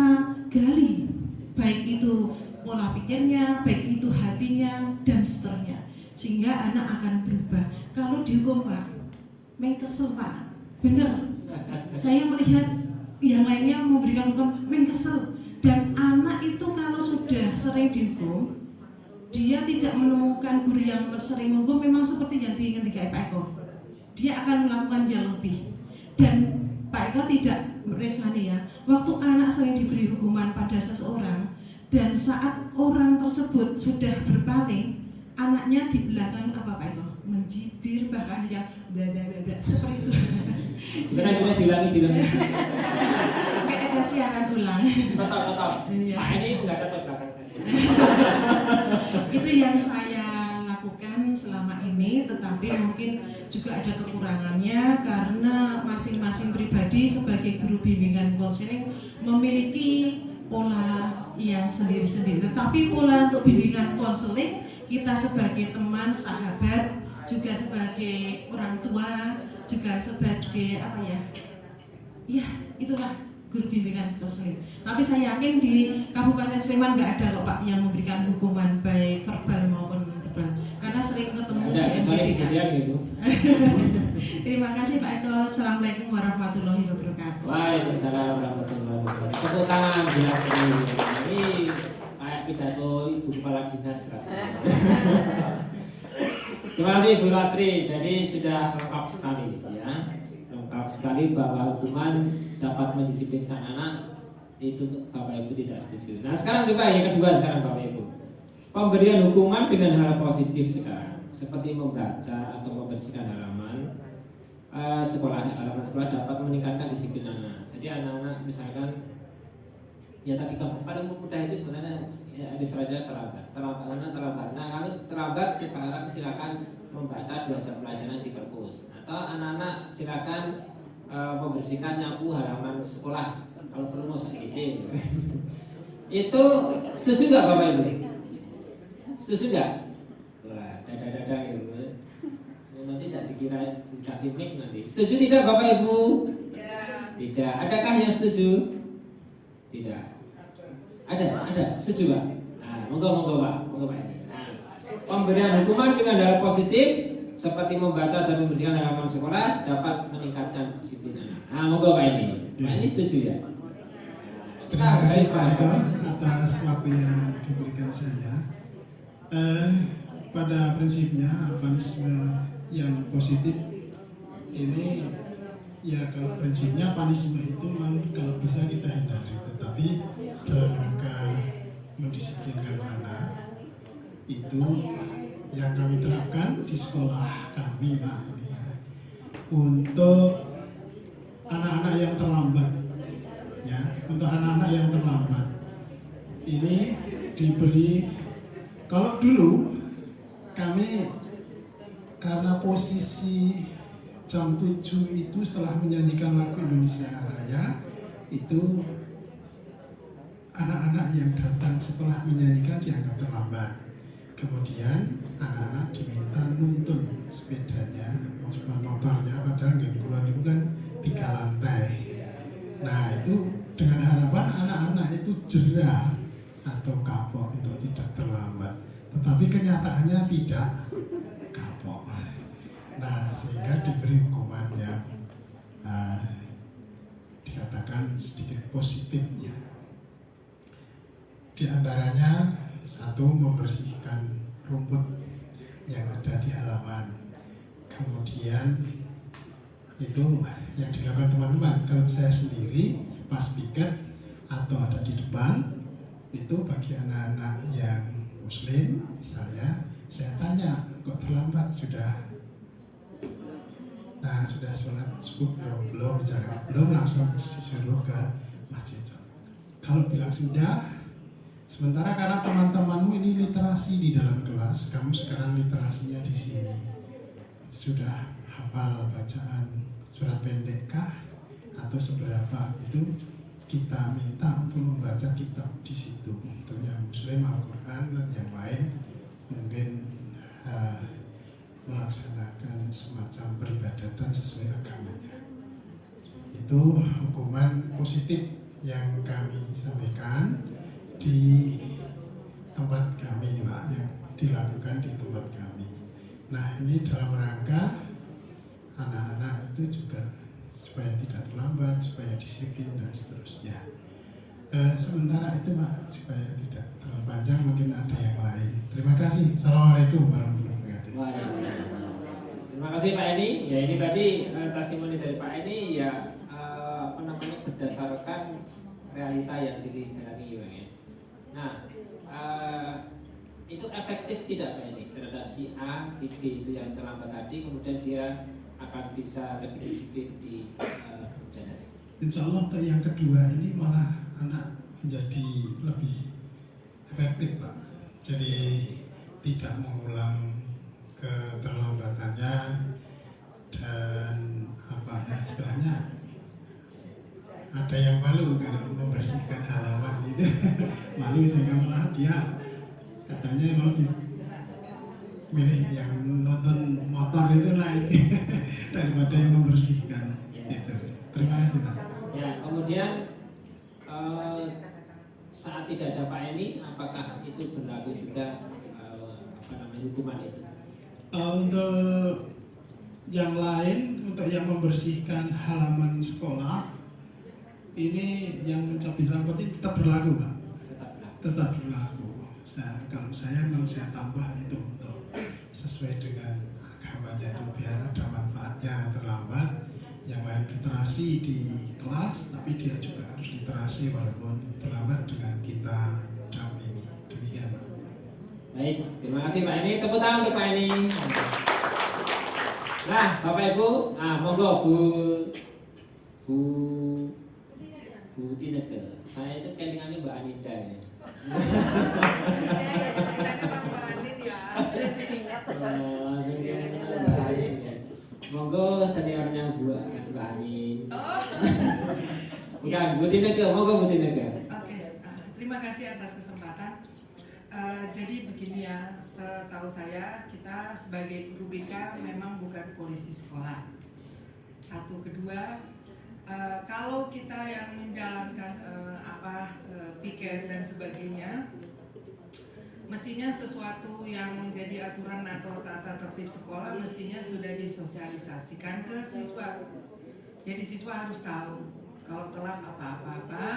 gali, baik itu pola pikirnya, baik itu hatinya, dan seterusnya, sehingga anak akan berubah. Kalau dihukum Pak, main kesel Pak, bener. Saya melihat yang lainnya memberikan hukum, main kesel. Dan anak itu kalau sudah sering dihukum, dia tidak menemukan guru yang sering menghukum, memang seperti yang diingat Pak Eko, dia akan melakukan yang lebih. Dan Pak Eko tidak meresani ya, waktu anak sering diberi hukuman pada seseorang, dan saat orang tersebut sudah berpaling, anaknya di belakang apa Pak Eko? Mencibir, bahkan yang bla seperti itu. Sebenarnya dilangi. Kayak ada siaran ulang. Tetap. Iya. Nah ini nggak ada belakang. Itu yang saya lakukan selama ini, tetapi mungkin juga ada kekurangannya karena masing-masing pribadi sebagai guru bimbingan konseling memiliki pola yang sendiri-sendiri. Tetapi pola untuk bimbingan konseling, kita sebagai teman, sahabat, juga sebagai orang tua, juga sebagai apa ya? Ya, itulah guru bimbingan konseling. Tapi saya yakin di Kabupaten Sleman nggak ada kok Pak yang memberikan hukuman baik verbal maupun verbal, karena sering ketemu di MBBK. Gitu. Terima kasih Pak Eko. Assalamualaikum warahmatullahi wabarakatuh. Waalaikumsalam warahmatullahi wabarakatuh. Tepuk tangan jelas ini kayak pidato Ibu Kepala Dinas rasanya. Terima kasih Bu Lasri. Jadi sudah lengkap sekali ya. Lengkap sekali bahwa hukuman dapat mendisiplinkan anak, itu Bapak Ibu tidak setuju. Nah sekarang juga yang kedua sekarang Bapak Ibu, pemberian hukuman dengan hal positif sekarang, seperti membaca atau membersihkan halaman halaman sekolah dapat meningkatkan disiplin anak. Jadi anak-anak misalkan ya tadi paling mudah itu sebenarnya ya, administrasinya terlambat. Nah kalau terlambat sekarang silakan membaca 2 jam pelajaran di perpus, atau anak-anak silakan membersihkan nyapu halaman sekolah, kalau perlu mau diisi. Itu setuju nggak Bapak Ibu? Setuju nggak? Wah, dada gitu. Nanti tidak dikira dikasih mic nanti. Setuju tidak Bapak Ibu? Tidak. Adakah yang setuju? Tidak. Ada. Setuju Pak? Nah, monggo Pak. Nah, pemberian hukuman dengan hal positif seperti membaca dan membersihkan halaman sekolah dapat meningkatkan disiplin anak. Nah, monggo Pak ini. Pak ini setuju ya? Terima kasih Pak Eko atas waktu yang diberikan saya. Pada prinsipnya punishment yang positif ini ya, kalau prinsipnya punishment itu memang kalau bisa kita hindari, tetapi dalam rangka mendisiplinkan anak itu yang kami terapkan di sekolah kami Pak, untuk anak-anak yang terlambat ya, untuk anak-anak yang terlambat ini diberi, kalau dulu kami karena posisi jam 7 itu setelah menyanyikan lagu Indonesia Raya, itu anak-anak yang datang setelah menyanyikan dianggap terlambat. Kemudian anak-anak diminta nuntun sepedanya, maksudnya motornya, padahal nggak keluar itu kan 3 lantai. Nah itu dengan harapan anak-anak itu jerah atau kapok untuk tidak terlambat. Tetapi kenyataannya tidak kapok. Nah sehingga diberi hukuman yang dikatakan sedikit positifnya. Di antaranya satu, membersihkan rumput yang ada di halaman. Kemudian Itu yang dilakukan teman-teman. Kalau saya sendiri pas piket atau ada di depan, itu bagi anak-anak yang muslim misalnya, saya tanya, kok terlambat sudah? Nah, sudah sholat subuh belum, misalkan belum, langsung disuruh ke masjid. Kalau bilang sudah, sementara karena teman-temanmu ini literasi di dalam kelas, kamu sekarang literasinya di sini. Sudah hafal bacaan surat pendek kah atau seberapa, itu kita minta untuk membaca kitab di situ. Untuk yang muslim Al-Quran, dan yang lain mungkin melaksanakan semacam peribadatan sesuai agamanya. Itu hukuman positif yang kami sampaikan di tempat kami, Pak, yang dilakukan di tempat kami. Nah, ini dalam rangka anak-anak itu juga supaya tidak terlambat, supaya disiplin dan seterusnya. Sementara itu, Pak, supaya tidak terlalu panjang, mungkin ada yang lain. Terima kasih. Assalamualaikum warahmatullahi wabarakatuh. Terima kasih Pak Eni. Ya, ini tadi testimoni dari Pak Eni ya, berdasarkan realita yang dijalani ya. Nah, itu efektif tidak Pak Eni terhadap si A, si B itu yang terlambat tadi, kemudian dia akan bisa lebih disiplin di kemudian hari. Insya Allah untuk yang kedua ini malah anak menjadi lebih efektif, Pak. Jadi tidak mengulang keterlambatannya dan apa ya istilahnya, ada yang malu kalau membersihkan halaman gitu. Malu sehingga malah dia katanya malah milih yang nonton motor itu naik daripada yang membersihkan itu. Terima kasih, Pak. Ya, kemudian saat tidak ada Pak Eni, apakah itu berlaku juga hukuman itu? Untuk yang lain, untuk yang membersihkan halaman sekolah, ini yang mencabut rambut itu tetap berlaku, Pak. Tetap berlaku. Kalau saya memang saya tambah itu untuk sesuai dengan agamanya itu, biar ada manfaatnya terlambat. Yang lain literasi di kelas, tapi dia juga harus literasi walaupun terlambat dengan kita dampingi. Demikian, Pak. Baik, terima kasih Pak Eni. Tepuk tangan untuk Pak Eni. Nah, Bapak Ibu, monggo Bu Tineke. Saya itu kelingannya Mbak Anida ya. Langsung kelingan Mbak Anida. Monggo seniornya Bu Anin. Bukan, Bu Tineke, monggo Bu Tineke. Oke, terima kasih atas kesempatan. Jadi begini ya, setahu saya kita sebagai guru BK memang bukan polisi sekolah. Satu, kedua, kalau kita yang menjalankan piket dan sebagainya, mestinya sesuatu yang menjadi aturan atau tata tertib sekolah mestinya sudah disosialisasikan ke siswa. Jadi siswa harus tahu kalau telat apa-apa.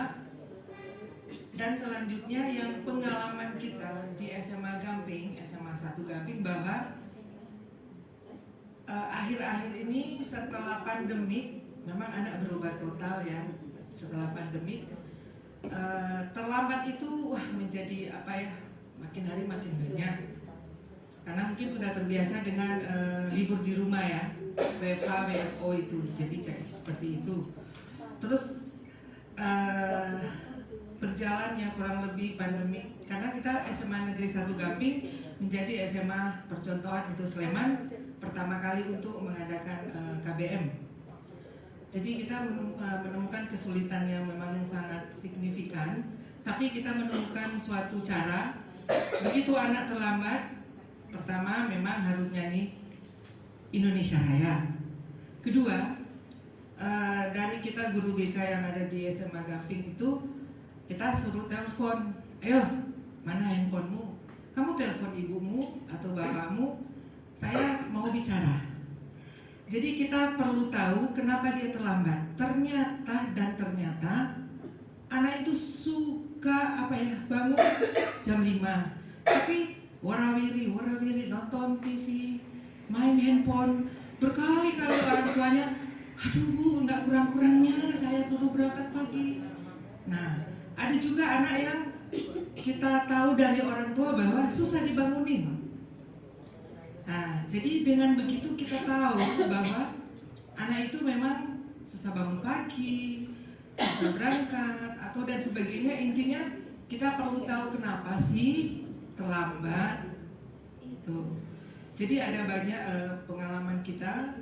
Dan selanjutnya yang pengalaman kita di SMA Gamping, SMA 1 Gamping, bahwa akhir-akhir ini setelah pandemik, memang anak berubah total ya. Setelah pandemik, terlambat itu menjadi makin hari makin banyak. Karena mungkin sudah terbiasa dengan libur di rumah ya, WFH, WFO itu, jadi kayak seperti itu. Terus berjalannya kurang lebih pandemi, karena kita SMA Negeri 1 Gamping menjadi SMA percontohan untuk Sleman pertama kali untuk mengadakan KBM. Jadi kita menemukan kesulitan yang memang sangat signifikan, tapi kita menemukan suatu cara. Begitu anak terlambat, pertama memang harus nyanyi Indonesia Raya. Kedua, dari kita guru BK yang ada di SMA Gamping itu, kita suruh telepon, ayo mana handphonemu? Kamu telepon ibumu atau bapakmu, saya mau bicara. Jadi kita perlu tahu kenapa dia terlambat. Ternyata anak itu suka bangun jam 5, tapi warawiri nonton TV, main handphone. Berkali-kali orang tuanya, aduh Bu, nggak kurang-kurangnya saya suruh berangkat pagi. Nah, ada juga anak yang kita tahu dari orang tua bahwa susah dibangunin. Nah, jadi dengan begitu kita tahu bahwa anak itu memang susah bangun pagi, susah berangkat, atau dan sebagainya. Intinya kita perlu tahu kenapa sih terlambat itu. Jadi ada banyak pengalaman kita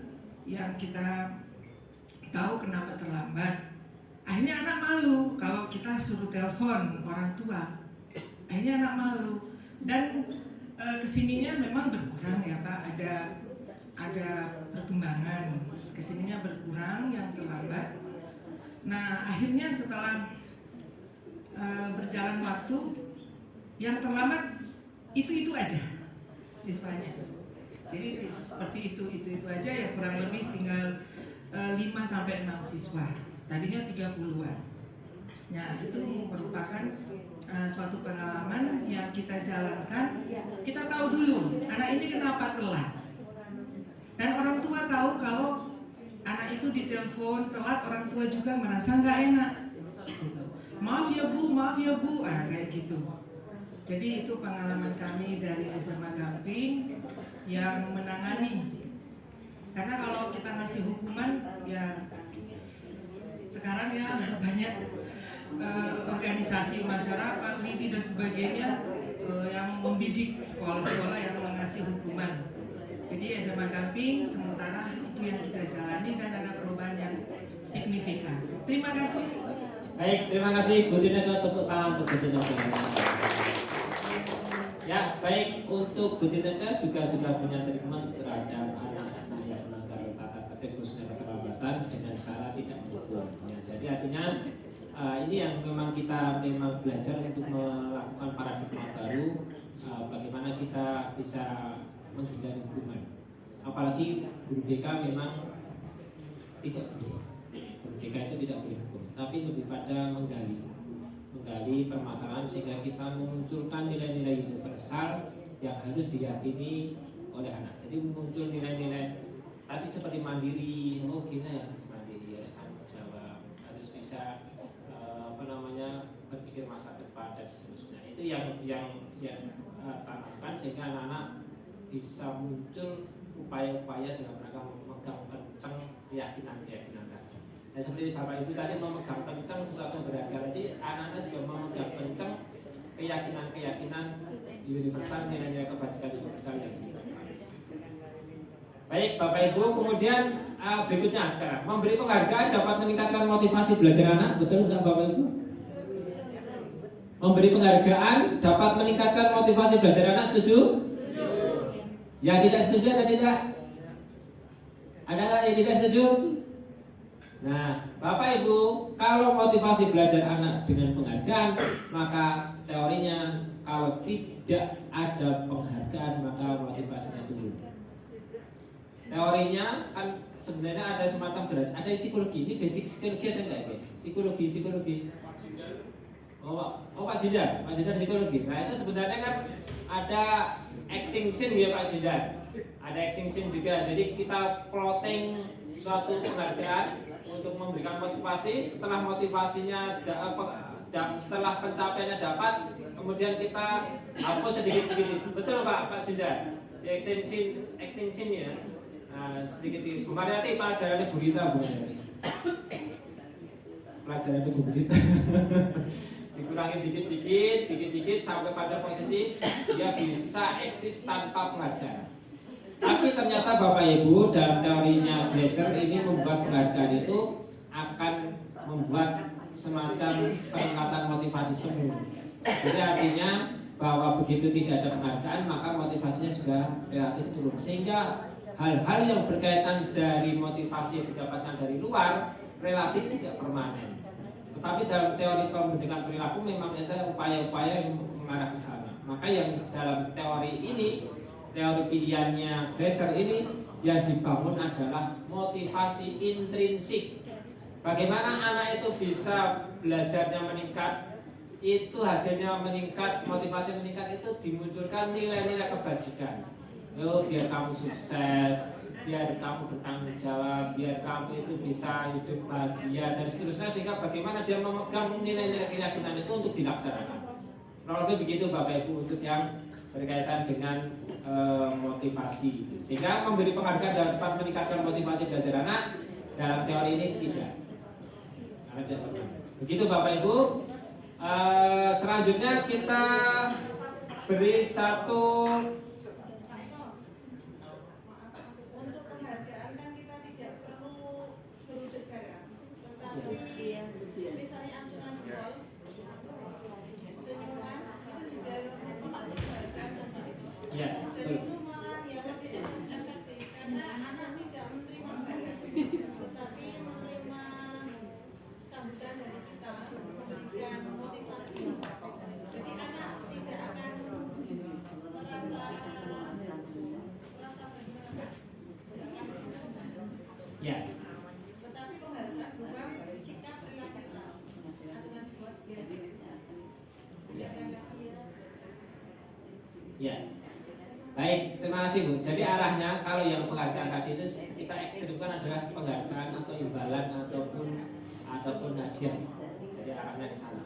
yang kita tahu kenapa terlambat. Akhirnya anak malu kalau kita suruh telepon orang tua. Akhirnya anak malu. Dan kesininya memang berkurang ya Pak. Ada perkembangan. Kesininya berkurang yang terlambat. Nah akhirnya setelah berjalan waktu, yang terlambat itu aja siswanya. Jadi seperti itu aja ya, kurang lebih tinggal 5-6 siswa. Tadinya 30-an. Nah itu merupakan suatu pengalaman yang kita jalankan. Kita tahu dulu anak ini kenapa telat. Dan orang tua tahu kalau anak itu ditelepon telat, orang tua juga merasa nggak enak. Gitu. Maaf ya Bu, kayak gitu. Jadi itu pengalaman kami dari SMA Gamping yang menangani. Karena kalau kita ngasih hukuman, ya sekarang ya banyak organisasi masyarakat, LIDI dan sebagainya yang membidik sekolah-sekolah yang mengasih hukuman. Jadi SMA Gamping sementara itu yang kita jalani dan ada perubahan yang signifikan. Terima kasih. Baik, terima kasih Bu Tineke, tepuk tangan untuk Bu Tineke. Ya, baik, untuk Bu Tineke juga sudah punya treatment terhadap anak-anak yang melanggar tata tertib khususnya keterlambatan dengan cara tidak menghukum. Ya, jadi artinya ini yang memang kita belajar untuk melakukan paradigma baru, bagaimana kita bisa menghindari hukuman. Apalagi guru BK memang tidak boleh. Guru BK itu tidak boleh hukum, tapi lebih pada menggali permasalahan sehingga kita memunculkan nilai-nilai universal yang harus diyakini oleh anak. Jadi muncul nilai-nilai tadi seperti mandiri, gini harus mandiri, harus tanggung jawab, harus bisa berpikir masa depan dan seterusnya. Itu yang tanamkan sehingga anak-anak bisa muncul upaya-upaya dengan mereka memegang kencang keyakinan-keyakinan tadi. Dan seperti Bapak Ibu tadi memegang kencang sesuatu yang berharga, jadi anak-anak juga memegang kencang keyakinan-keyakinan universal, nilai-nilai kebajikan universal yang universal. Baik Bapak Ibu, kemudian berikutnya sekarang memberi penghargaan dapat meningkatkan motivasi belajar anak, betul nggak Bapak Ibu? Memberi penghargaan dapat meningkatkan motivasi belajar anak, setuju? Yang tidak setuju ada tidak? Ada nggak yang tidak setuju? Nah, Bapak Ibu, kalau motivasi belajar anak dengan penghargaan, maka teorinya kalau tidak ada penghargaan maka motivasinya turun. Teorinya kan sebenarnya ada semacam grad, ada psikologi, ini basic psikologi ada nggak ya? Psikologi. Oh Pak Jindar psikologi. Nah itu sebenarnya kan ada extinction ya Pak Jindar. Ada extinction juga. Jadi kita plotting suatu penghargaan untuk memberikan motivasi. Setelah motivasinya setelah pencapaiannya dapat, kemudian kita hapus sedikit-sedikit. Betul Pak Jindar? Extinction ya. Nah, sedikit-sedikit. Bu Mariati pelajarannya Bu Rita, Bu Mariati. Pelajarannya Bu Rita. Dikurangi dikit-dikit sampai pada posisi dia bisa eksis tanpa penghargaan. Tapi ternyata Bapak Ibu dalam teorinya Glaser ini membuat penghargaan itu akan membuat semacam peningkatan motivasi semu. Jadi artinya bahwa begitu tidak ada penghargaan maka motivasinya juga relatif turun. Sehingga hal-hal yang berkaitan dari motivasi yang didapatkan dari luar relatif tidak permanen. Tetapi dalam teori pendidikan perilaku memang ada upaya-upaya yang mengarah ke sana. Maka yang dalam teori ini, teori pilihannya Glaser ini yang dibangun adalah motivasi intrinsik. Bagaimana anak itu bisa belajarnya meningkat, itu hasilnya meningkat, motivasi meningkat itu dimunculkan nilai-nilai kebajikan. Biar kamu sukses, biar kamu bertanggung jawab, biar kamu itu bisa hidup bahagia dan seterusnya, sehingga bagaimana dia memegang nilai-nilai keyakinan itu untuk dilaksanakan. Kurang lebih begitu Bapak Ibu untuk yang berkaitan dengan motivasi itu. Sehingga memberi penghargaan dapat meningkatkan motivasi belajar anak, dalam teori ini tidak. Begitu Bapak Ibu. Selanjutnya kita beri satu untuk penghargaan kan kita tidak perlu berujuk garam, tetapi misalnya angsuran jempol, senyuman itu juga penghargaan. ya, Dan betul. itu malah dianggap tidak efektif karena anak tidak menerima garam, tetapi menerima sambutan dari kita, memberikan motivasi. Jadi anak tidak akan merasa bagaimana. Ya, Tetapi penghargaan bukan sikap perilaku kita. Acuan buat dia. ya. Baik, terima kasih Bu. Jadi arahnya kalau yang penghargaan tadi itu kita ekstrimkan adalah penghargaan atau imbalan ataupun hadiah. Jadi arahnya ke sana.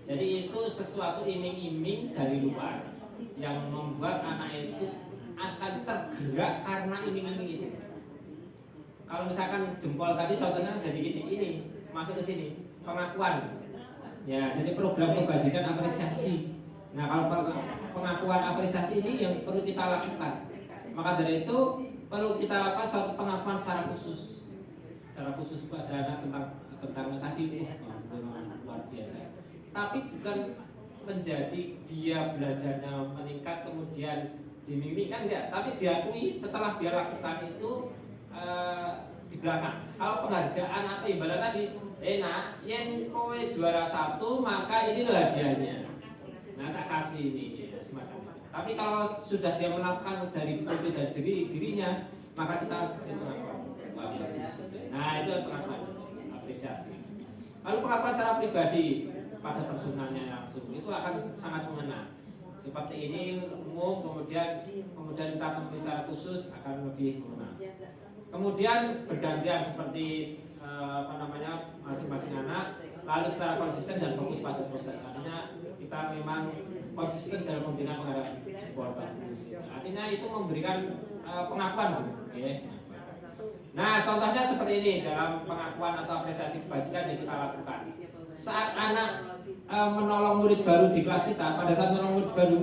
Jadi itu sesuatu iming-iming dari luar yang membuat anak itu akan tergerak karena iming-iming itu. Kalau misalkan jempol tadi contohnya jadi gini, ini masuk ke sini pengakuan. Ya, jadi program kebajikan apresiasi. Nah, kalau pengakuan apresiasi ini yang perlu kita lakukan. Maka dari itu perlu kita lakukan suatu pengakuan secara khusus. Secara khusus pada anak tentang tadi, memang luar biasa. Tapi bukan menjadi dia belajarnya meningkat kemudian dimimik kan enggak, tapi diakui setelah dia lakukan itu di belakang. Kalau penghargaan atau imbalan tadi, nak, yang kowe juara 1 maka ini loh hadiahnya. Nah, tak kasih ini ya, semacam itu. Tapi kalau sudah dia melakukan dari dirinya, maka kita harus pengakuan. Nah, itu pengakuan apresiasi. Lalu pengakuan secara pribadi pada personalnya langsung itu akan sangat mengena. Seperti ini umum, kemudian kita temui secara khusus akan lebih mengena. Kemudian bergantian seperti masing-masing anak, lalu secara konsisten dan fokus pada proses. Artinya kita memang konsisten dalam memberikan penghargaan jempol bagus. Artinya itu memberikan pengakuan, ya. Nah, contohnya seperti ini dalam pengakuan atau apresiasi kebajikan yang kita lakukan. Saat anak menolong murid baru di kelas kita, pada saat menolong murid baru,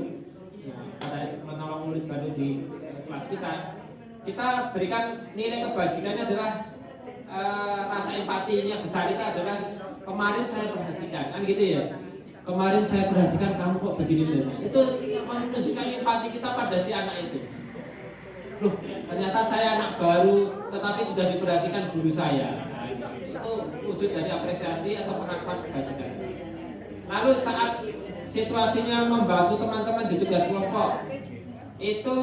di kelas kita berikan nilai kebajikannya adalah rasa empatinya besar itu adalah kemarin saya perhatikan, kan gitu ya. Kemarin saya perhatikan kamu kok begini. Itu menunjukkan empati kita pada si anak itu. Loh, ternyata saya anak baru tetapi sudah diperhatikan guru saya. Nah, itu wujud dari apresiasi atau pengakuan kebajikan. Lalu saat situasinya membantu teman-teman di tugas kelompok, itu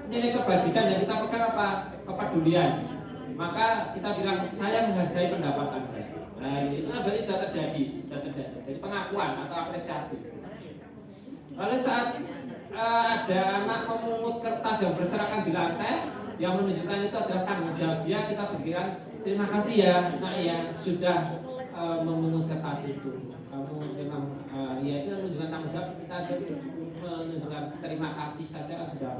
nilai kebajikan yang kita pegang apa? Kepedulian. Maka kita bilang saya menghargai pendapat Anda. Nah, itu berarti sudah terjadi. Jadi pengakuan atau apresiasi. Lalu saat ada anak memungut kertas yang berserakan di lantai, yang menunjukkan itu adalah tanggung jawab dia, kita berikan terima kasih ya nak ya sudah memungut kertas itu. Kamu memang ya itu menunjukkan tanggung jawab, kita aja menunjukkan terima kasih saja sudah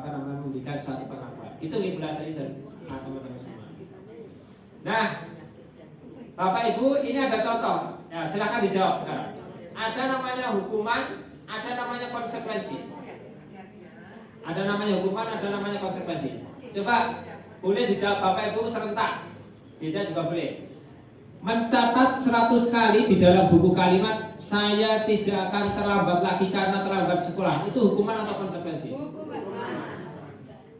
memberikan suatu pengakuan. Itu belajar dari teman-teman semua. Nah, Bapak Ibu, ini ada contoh. Ya, silakan dijawab sekarang. Ada namanya hukuman, ada namanya konsekuensi. Ada namanya hukuman, ada namanya konsekuensi. Coba boleh dijawab Bapak Ibu serentak. Beda juga boleh. Mencatat 100 kali di dalam buku kalimat saya tidak akan terlambat lagi karena terlambat sekolah. Itu hukuman atau konsekuensi?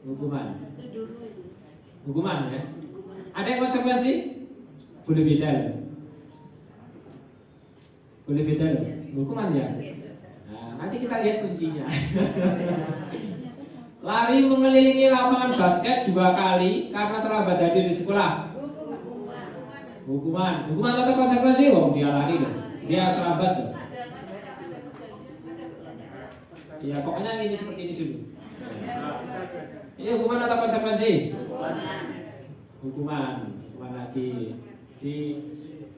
Hukuman ya. Ada yang konsekuensi? Boleh beda loh. Hukuman ya. Nah, nanti kita lihat kuncinya. Lari mengelilingi lapangan basket 2 kali karena terlambat hadir di sekolah. Hukuman atau konsekuensi? Oh, dia lari loh. Dia terlambat loh. Ya, pokoknya ini seperti ini dulu. Ini hukuman atau konsekuensi? Hukuman lagi.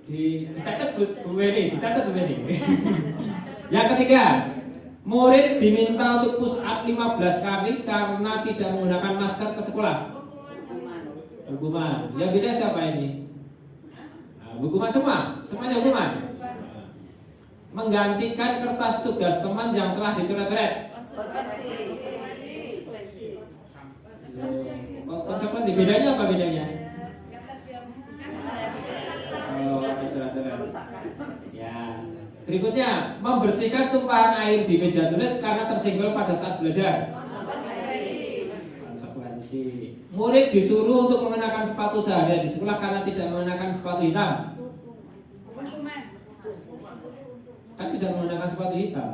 Dicatat Bu Weni, dicatat Bu Weni. Yang ketiga, murid diminta untuk push up 15 kali karena tidak menggunakan masker ke sekolah. Hukuman. Yang beda siapa ini? Hukuman semuanya hukuman. Menggantikan kertas tugas teman yang telah dicoret-coret. Konsekuensi bedanya apa bedanya? Ya. Berikutnya, membersihkan tumpahan air di meja tulis karena tersenggol pada saat belajar. Konsekuensi. Murid disuruh untuk mengenakan sepatu sehari di sekolah karena tidak mengenakan sepatu hitam. Kan tidak menggunakan sepatu hitam.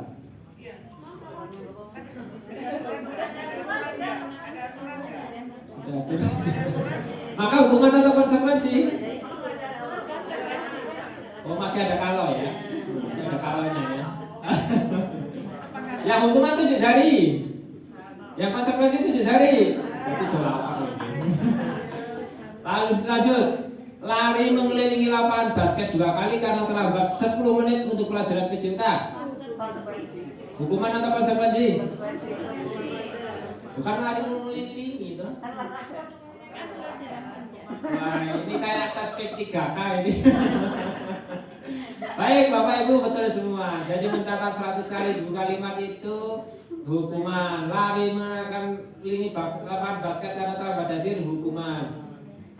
Maka hukuman atau konsekuensi? Oh, masih ada kalau ya. Masih ada kalonya ya. Yang hukuman 7 jari. Yang konsekuensi 7 jari. Itu 8. Lanjut. Lari mengelilingi lapangan basket 2 kali karena terlambat 10 menit untuk pelajaran pecinta. Hukuman atau konsekuensi? Bukan lari mengelilingi itu. Wah, ini kayak tes P3K ini. Baik Bapak Ibu, betul semua. Jadi mencatat 100 kali dibuka kalimat itu hukuman. Lari mengelilingi lapangan basket karena terlambat hadir hukuman.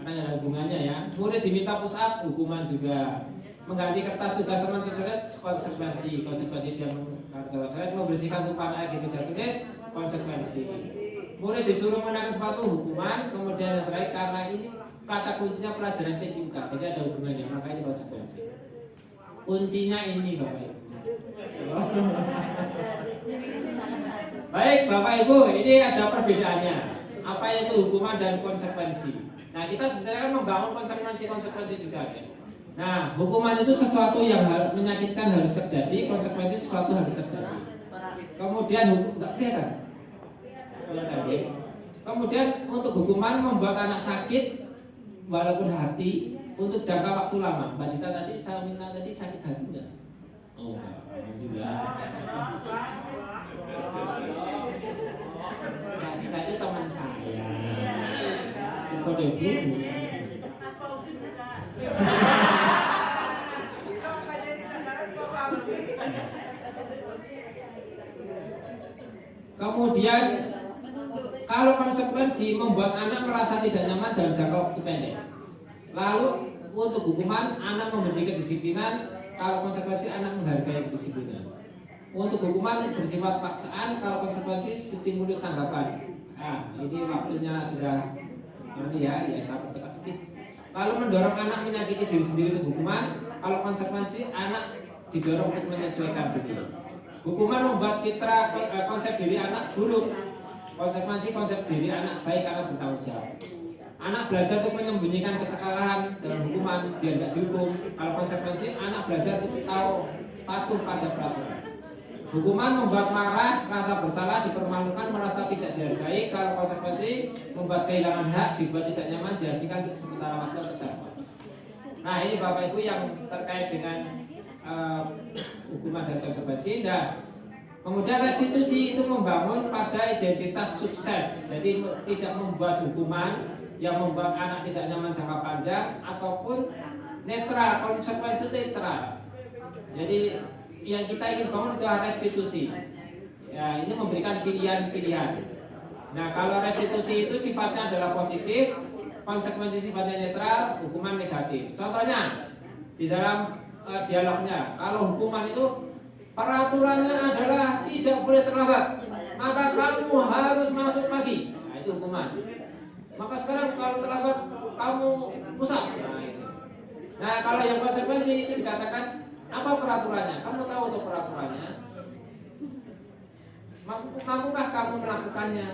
Karena ada hubungannya ya. Murid diminta push up, hukuman juga. Mengganti kertas tugas teman tercoret, konsekuensi. Dia tercoret, membersihkan tumpahan air di meja tulis, konsekuensi. Murid disuruh mengenakan sepatu, hukuman. Kemudian yang terakhir, karena ini kata kuncinya pelajaran pecinta, jadi ada hubungannya, maka ini konsekuensi. Kuncinya ini Bapak Ibu. Baik Bapak Ibu, ini ada perbedaannya. Apa itu hukuman dan konsekuensi? Nah, kita sebenarnya kan membangun konsekuensi juga ya. Nah, hukuman itu sesuatu yang menyakitkan harus terjadi, konsekuensi sesuatu harus terjadi. Kemudian hukum enggak kelihatan. Kemudian untuk hukuman membuat anak sakit walaupun hati untuk jangka waktu lama. Mbak Dita tadi saya minta tadi sakit hati enggak? Oh, alhamdulillah. Mbak Dita itu teman saya. Kode Bu. Kemudian kalau konsekuensi membuat anak merasa tidak nyaman dalam jangka waktu pendek. Lalu untuk hukuman anak membenci kedisiplinan, kalau konsekuensi anak menghargai kedisiplinan. Untuk hukuman bersifat paksaan, kalau konsekuensi stimulus tanggapan. Nah, ini waktunya sudah ya saya percepat sedikit. Lalu mendorong anak menyakiti diri sendiri untuk hukuman, kalau konsekuensi anak didorong untuk menyesuaikan diri. Hukuman membuat citra konsep diri anak buruk. Konsekuensi konsep diri anak baik karena bertanggung jawab. Anak belajar untuk menyembunyikan kesalahan dalam hukuman biar tidak dihukum. Kalau konsekuensi anak belajar untuk tahu patuh pada peraturan. Hukuman membuat marah, rasa bersalah, dipermalukan, merasa tidak dihargai. Kalau konsekuensi membuat kehilangan hak, dibuat tidak nyaman, dihasilkan untuk sementara waktu terdampak. Nah, ini Bapak Ibu yang terkait dengan hukuman dan konsekuensi. Nah, kemudian restitusi itu membangun pada identitas sukses. Jadi tidak membuat hukuman yang membuat anak tidak nyaman jangka panjang ataupun netral, konsekuensi netral. Jadi yang kita ingin bangun itu restitusi. Ya, ini memberikan pilihan-pilihan. Nah, kalau restitusi itu sifatnya adalah positif, konsekuensi sifatnya netral, hukuman negatif. Contohnya di dalam dialognya, kalau hukuman itu peraturannya adalah tidak boleh terlambat, maka kamu harus masuk pagi. Nah, itu hukuman. Maka sekarang kalau terlambat kamu pusat. Nah, kalau yang konsekuensi itu dikatakan apa peraturannya? Kamu tahu untuk peraturannya? Mampukah kamu melakukannya?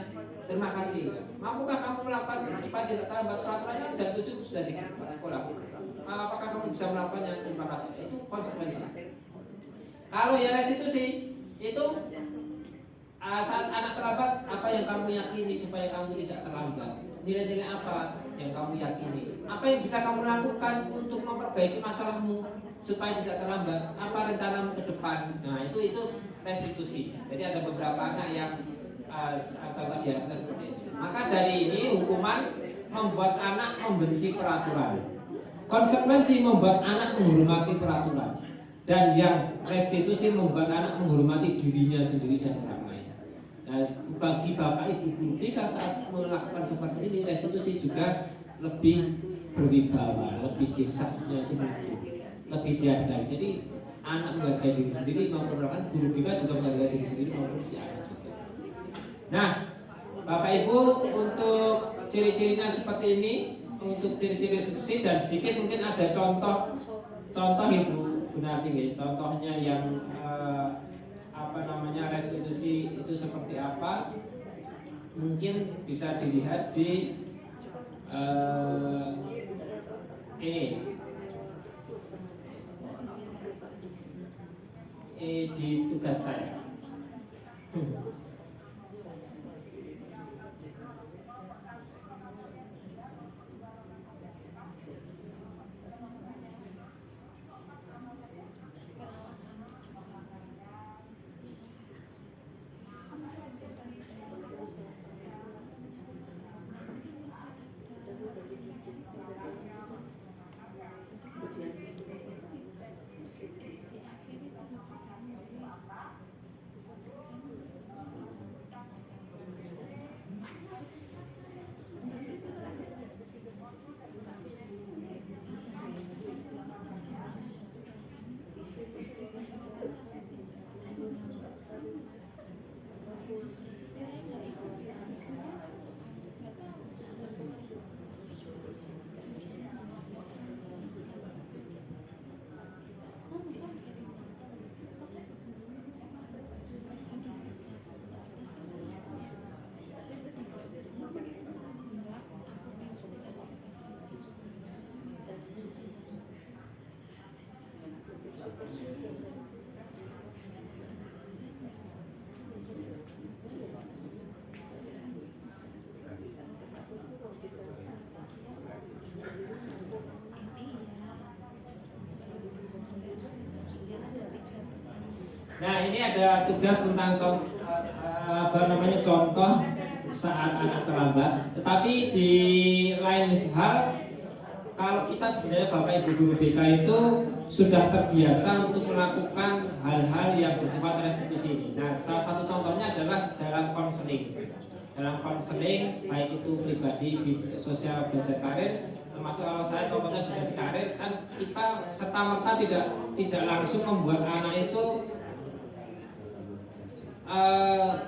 Terima kasih. Mampukah kamu melakukan supaya tidak terlambat? Peraturannya jam 7 sudah di sekolah. Apakah kamu bisa melakukannya? Terima kasih. Itu konsekuensi. Kalau yang restitusi itu saat anak terlambat, apa yang kamu yakini supaya kamu tidak terlambat? Nilai-nilai apa yang kamu yakini? Apa yang bisa kamu lakukan untuk memperbaiki masalahmu supaya tidak terlambat? Apa rencanamu ke depan? Nah, itu restitusi. Jadi ada beberapa anak yang contoh di atas seperti ini. Maka dari ini hukuman membuat anak membenci peraturan. Konsekuensi membuat anak menghormati peraturan. Dan yang restitusi membuat anak menghormati dirinya sendiri dan orang lain. Nah, bagi bapak ibu guru BK saat melakukan seperti ini, restitusi juga lebih berwibawa, lebih gesaknya itu muncul, lebih dihargai. Jadi anak menghargai diri sendiri maupun orang lain, guru BK juga menghargai diri sendiri maupun si anak juga. Nah, bapak ibu untuk ciri-cirinya seperti ini, untuk ciri-ciri restitusi, dan sedikit mungkin ada contoh ibu Gunarti, contohnya yang restitusi itu seperti apa, mungkin bisa dilihat di di tugas saya. Nah, ini ada tugas tentang contoh saat anak terlambat. Tetapi di lain hal, kalau kita sebenarnya Bapak Ibu guru BK itu sudah terbiasa untuk melakukan hal-hal yang bersifat restitusi ini. Nah, salah satu contohnya adalah dalam konseling. Dalam konseling, baik itu pribadi, sosial, belajar karir, termasuk kalau saya contohnya juga di karir, kan kita serta-merta tidak langsung membuat anak itu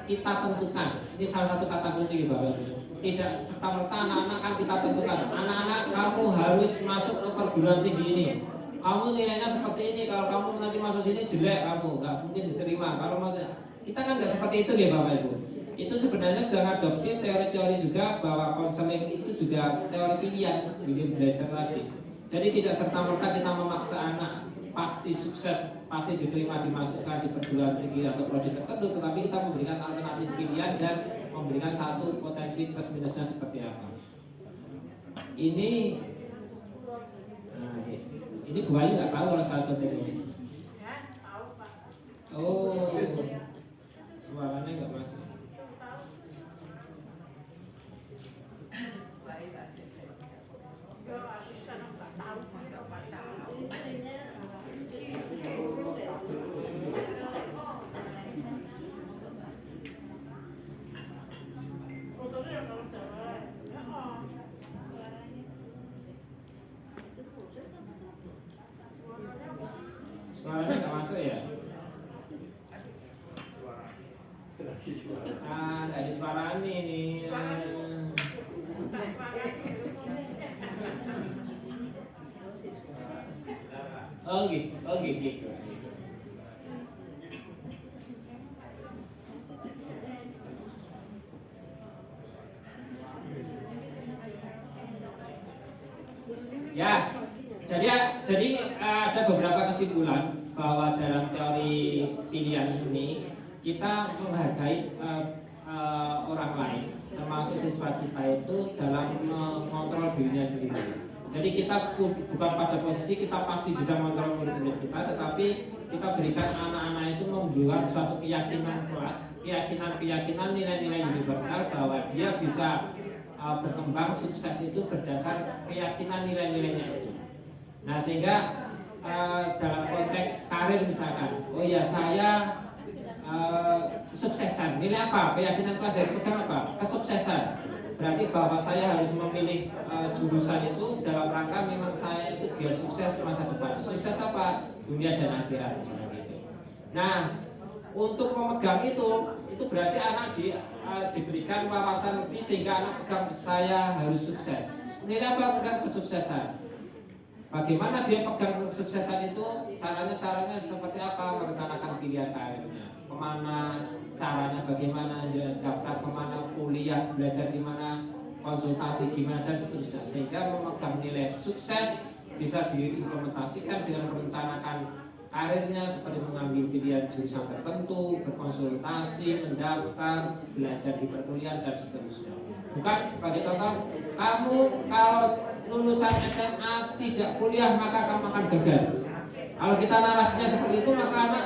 kita tentukan. Ini salah satu kata kunci Bapak Ibu. Tidak serta-merta anak-anak kan kita tentukan. Anak-anak, kamu harus masuk ke perguruan tinggi ini. Kamu nilainya seperti ini. Kalau kamu nanti masuk sini jelek, kamu nggak mungkin diterima. Kalau masuk, kita kan nggak seperti itu ya Bapak Ibu. Itu sebenarnya sudah mengadopsi teori-teori juga bahwa konseling itu juga teori pilihan, William Blaser tadi. Jadi tidak serta-merta kita memaksa anak pasti sukses, pasti diterima, dimasukkan di perguruan tinggi atau prodi tertentu, tetapi kita memberikan alternatif pilihan dan memberikan satu potensi plus minusnya seperti apa. Ini Bu Ayu nggak tahu kalau salah satu ini. Oh, suaranya nggak masuk. Suaranya nggak masuk ya? Dari suara ini. Oh gitu. Ya, jadi ada beberapa kesimpulan bahwa dalam teori pilihan ini kita menghargai orang lain termasuk siswa kita itu dalam mengontrol dirinya sendiri. Jadi kita bukan pada posisi kita pasti bisa mengontrol murid-murid kita, tetapi kita berikan anak-anak itu membuat suatu keyakinan kelas, keyakinan nilai-nilai universal bahwa dia bisa berkembang sukses itu berdasar keyakinan nilai-nilainya itu. Nah sehingga dalam konteks karir misalkan, oh ya saya suksesan, nilai apa? Keyakinan kelas yang pegang apa? Kesuksesan. Berarti bahwa saya harus memilih jurusan itu dalam rangka memang saya itu biar sukses masa depan. Sukses apa? Dunia dan akhirat misalnya gitu. Nah, untuk memegang itu berarti anak diberikan wawasan lebih sehingga anak pegang saya harus sukses. Nilai apa? Pegang kesuksesan. Bagaimana dia pegang kesuksesan itu? Caranya seperti apa? Merencanakan pilihan karirnya. Kemana caranya, bagaimana daftar kemana, kuliah, belajar di mana, konsultasi gimana dan seterusnya, sehingga memegang nilai sukses bisa diimplementasikan dengan merencanakan karirnya seperti mengambil pilihan jurusan tertentu, berkonsultasi, mendaftar, belajar di perkuliahan dan seterusnya. Bukan sebagai contoh, kamu kalau lulusan SMA tidak kuliah maka kamu akan gagal. Kalau kita narasinya seperti itu maka anak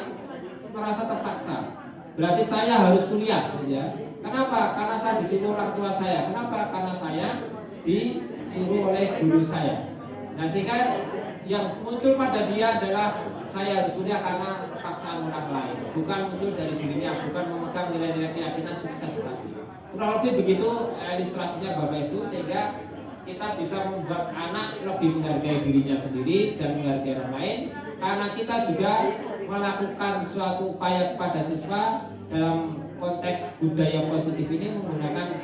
merasa terpaksa. Berarti saya harus kuliah, ya. Kenapa? Karena saya disuruh orang tua saya. Kenapa? Karena saya disuruh oleh guru saya. Nah sehingga yang muncul pada dia adalah saya harus kuliah karena paksaan orang lain, bukan muncul dari dirinya, bukan memegang nilai-nilai keyakinan sukses tadi. Kurang lebih begitu ilustrasinya Bapak Ibu, sehingga kita bisa membuat anak lebih menghargai dirinya sendiri dan menghargai orang lain, karena kita juga melakukan suatu upaya kepada siswa dalam konteks budaya positif ini menggunakan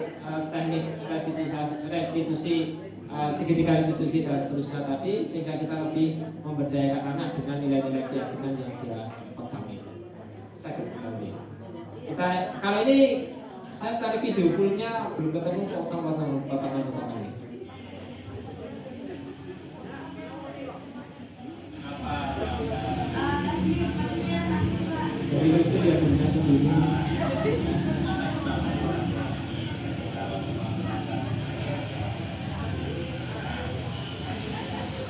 teknik restitusi segitiga restitusi dan seterusnya tadi, sehingga kita lebih memberdayakan anak dengan nilai-nilai keyakinan yang dia pegang itu. Saya kira kita kalau ini saya cari video fullnya belum ketemu potongan-potongan ini. Jadi lucu dia dirinya sendiri.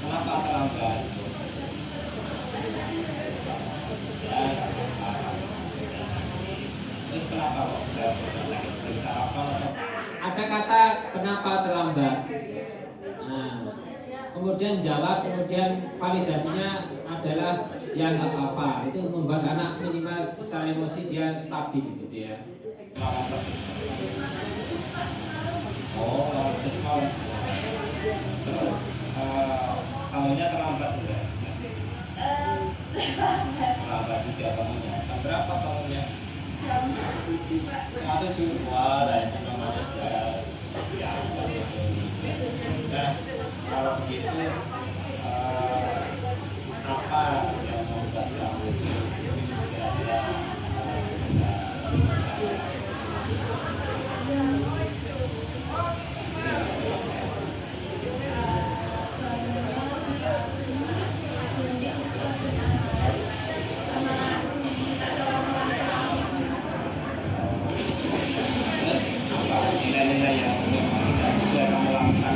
Kenapa terlambat? Terus kenapa kok bisa sakit? Bisa apa? Ada kata kenapa terlambat. Nah, kemudian jawab, kemudian validasinya adalah ya nggak apa-apa. Itu membuat anak minimal secara emosi dia stabil gitu ya. Oh, terus kamunya terlambat juga. Terlambat juga kamunya. Jam berapa kamunya? Jam 7 Pak. Jam 7. Wah, itu memang sudah siap. Nah, kalau begitu apa yang membuat kamu kira-kira bisa nilai-nilai yang tidak sesuai kamu lakukan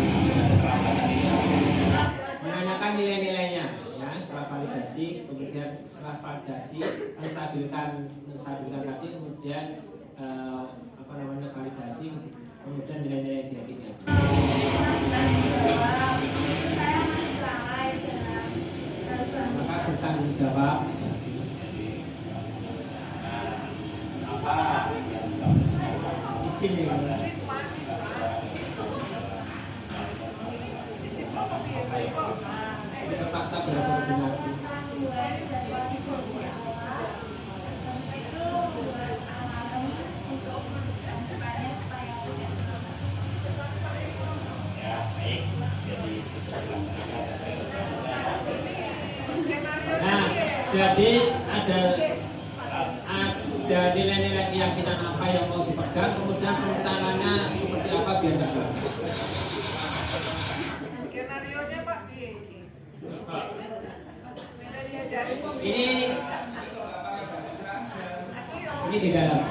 menanyakan nilai-nilainya ya, setelah validasi, kemudian setelah validasi menstabilkan tadi, kemudian validasi, kemudian nilai-nilai dia tidak. Maka bertanggung jawab. Di sini terpaksa benar-benar. Ya, baik. Nah, jadi ada nilai-nilai keyakinan apa yang mau dipegang, kemudian rencananya seperti apa biar nggak gagal. Skenario-nya Pak ini di dalam.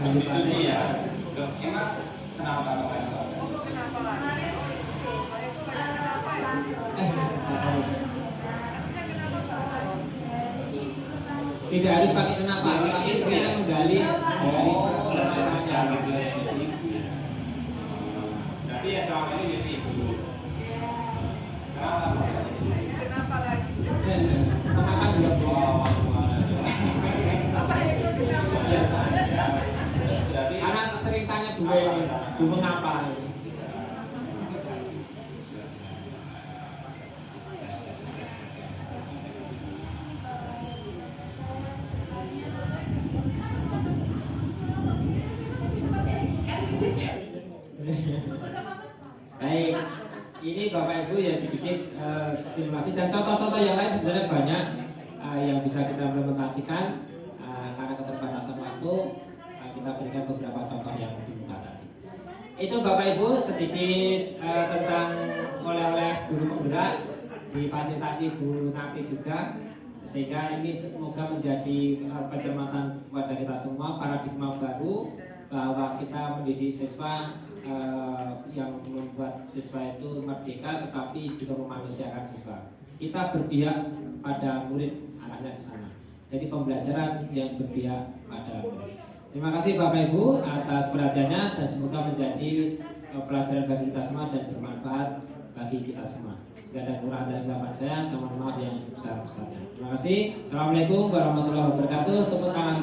Lanjut Pak. ya. Gimana? Kenapa? Tidak harus pakai kenapa, tapi saya menggali permasalahannya. Tapi ya selama ini jadi ibu. Kenapa lagi? Kenapa juga biasa? Anak sering tanya dua ini, bu mengapa? Baik, ini Bapak Ibu ya sedikit simulasi dan contoh-contoh yang lain sebenarnya banyak yang bisa kita implementasikan karena keterbatasan waktu kita berikan beberapa contoh yang dibuka tadi. Itu Bapak Ibu sedikit tentang oleh-oleh guru penggerak difasilitasi Bu Nati juga, sehingga ini semoga menjadi pencermatan kepada kita semua paradigma baru bahwa kita mendidik siswa yang membuat siswa itu merdeka tetapi juga memanusiakan siswa. Kita berpihak pada murid anaknya di sana. Jadi pembelajaran yang berpihak pada murid. Terima kasih Bapak Ibu atas perhatiannya dan semoga menjadi pelajaran bagi kita semua dan bermanfaat bagi kita semua. Jika ada kurang dari jawaban saya mohon maaf yang sebesar-besarnya. Terima kasih. Assalamualaikum warahmatullahi wabarakatuh. Tepuk tangan.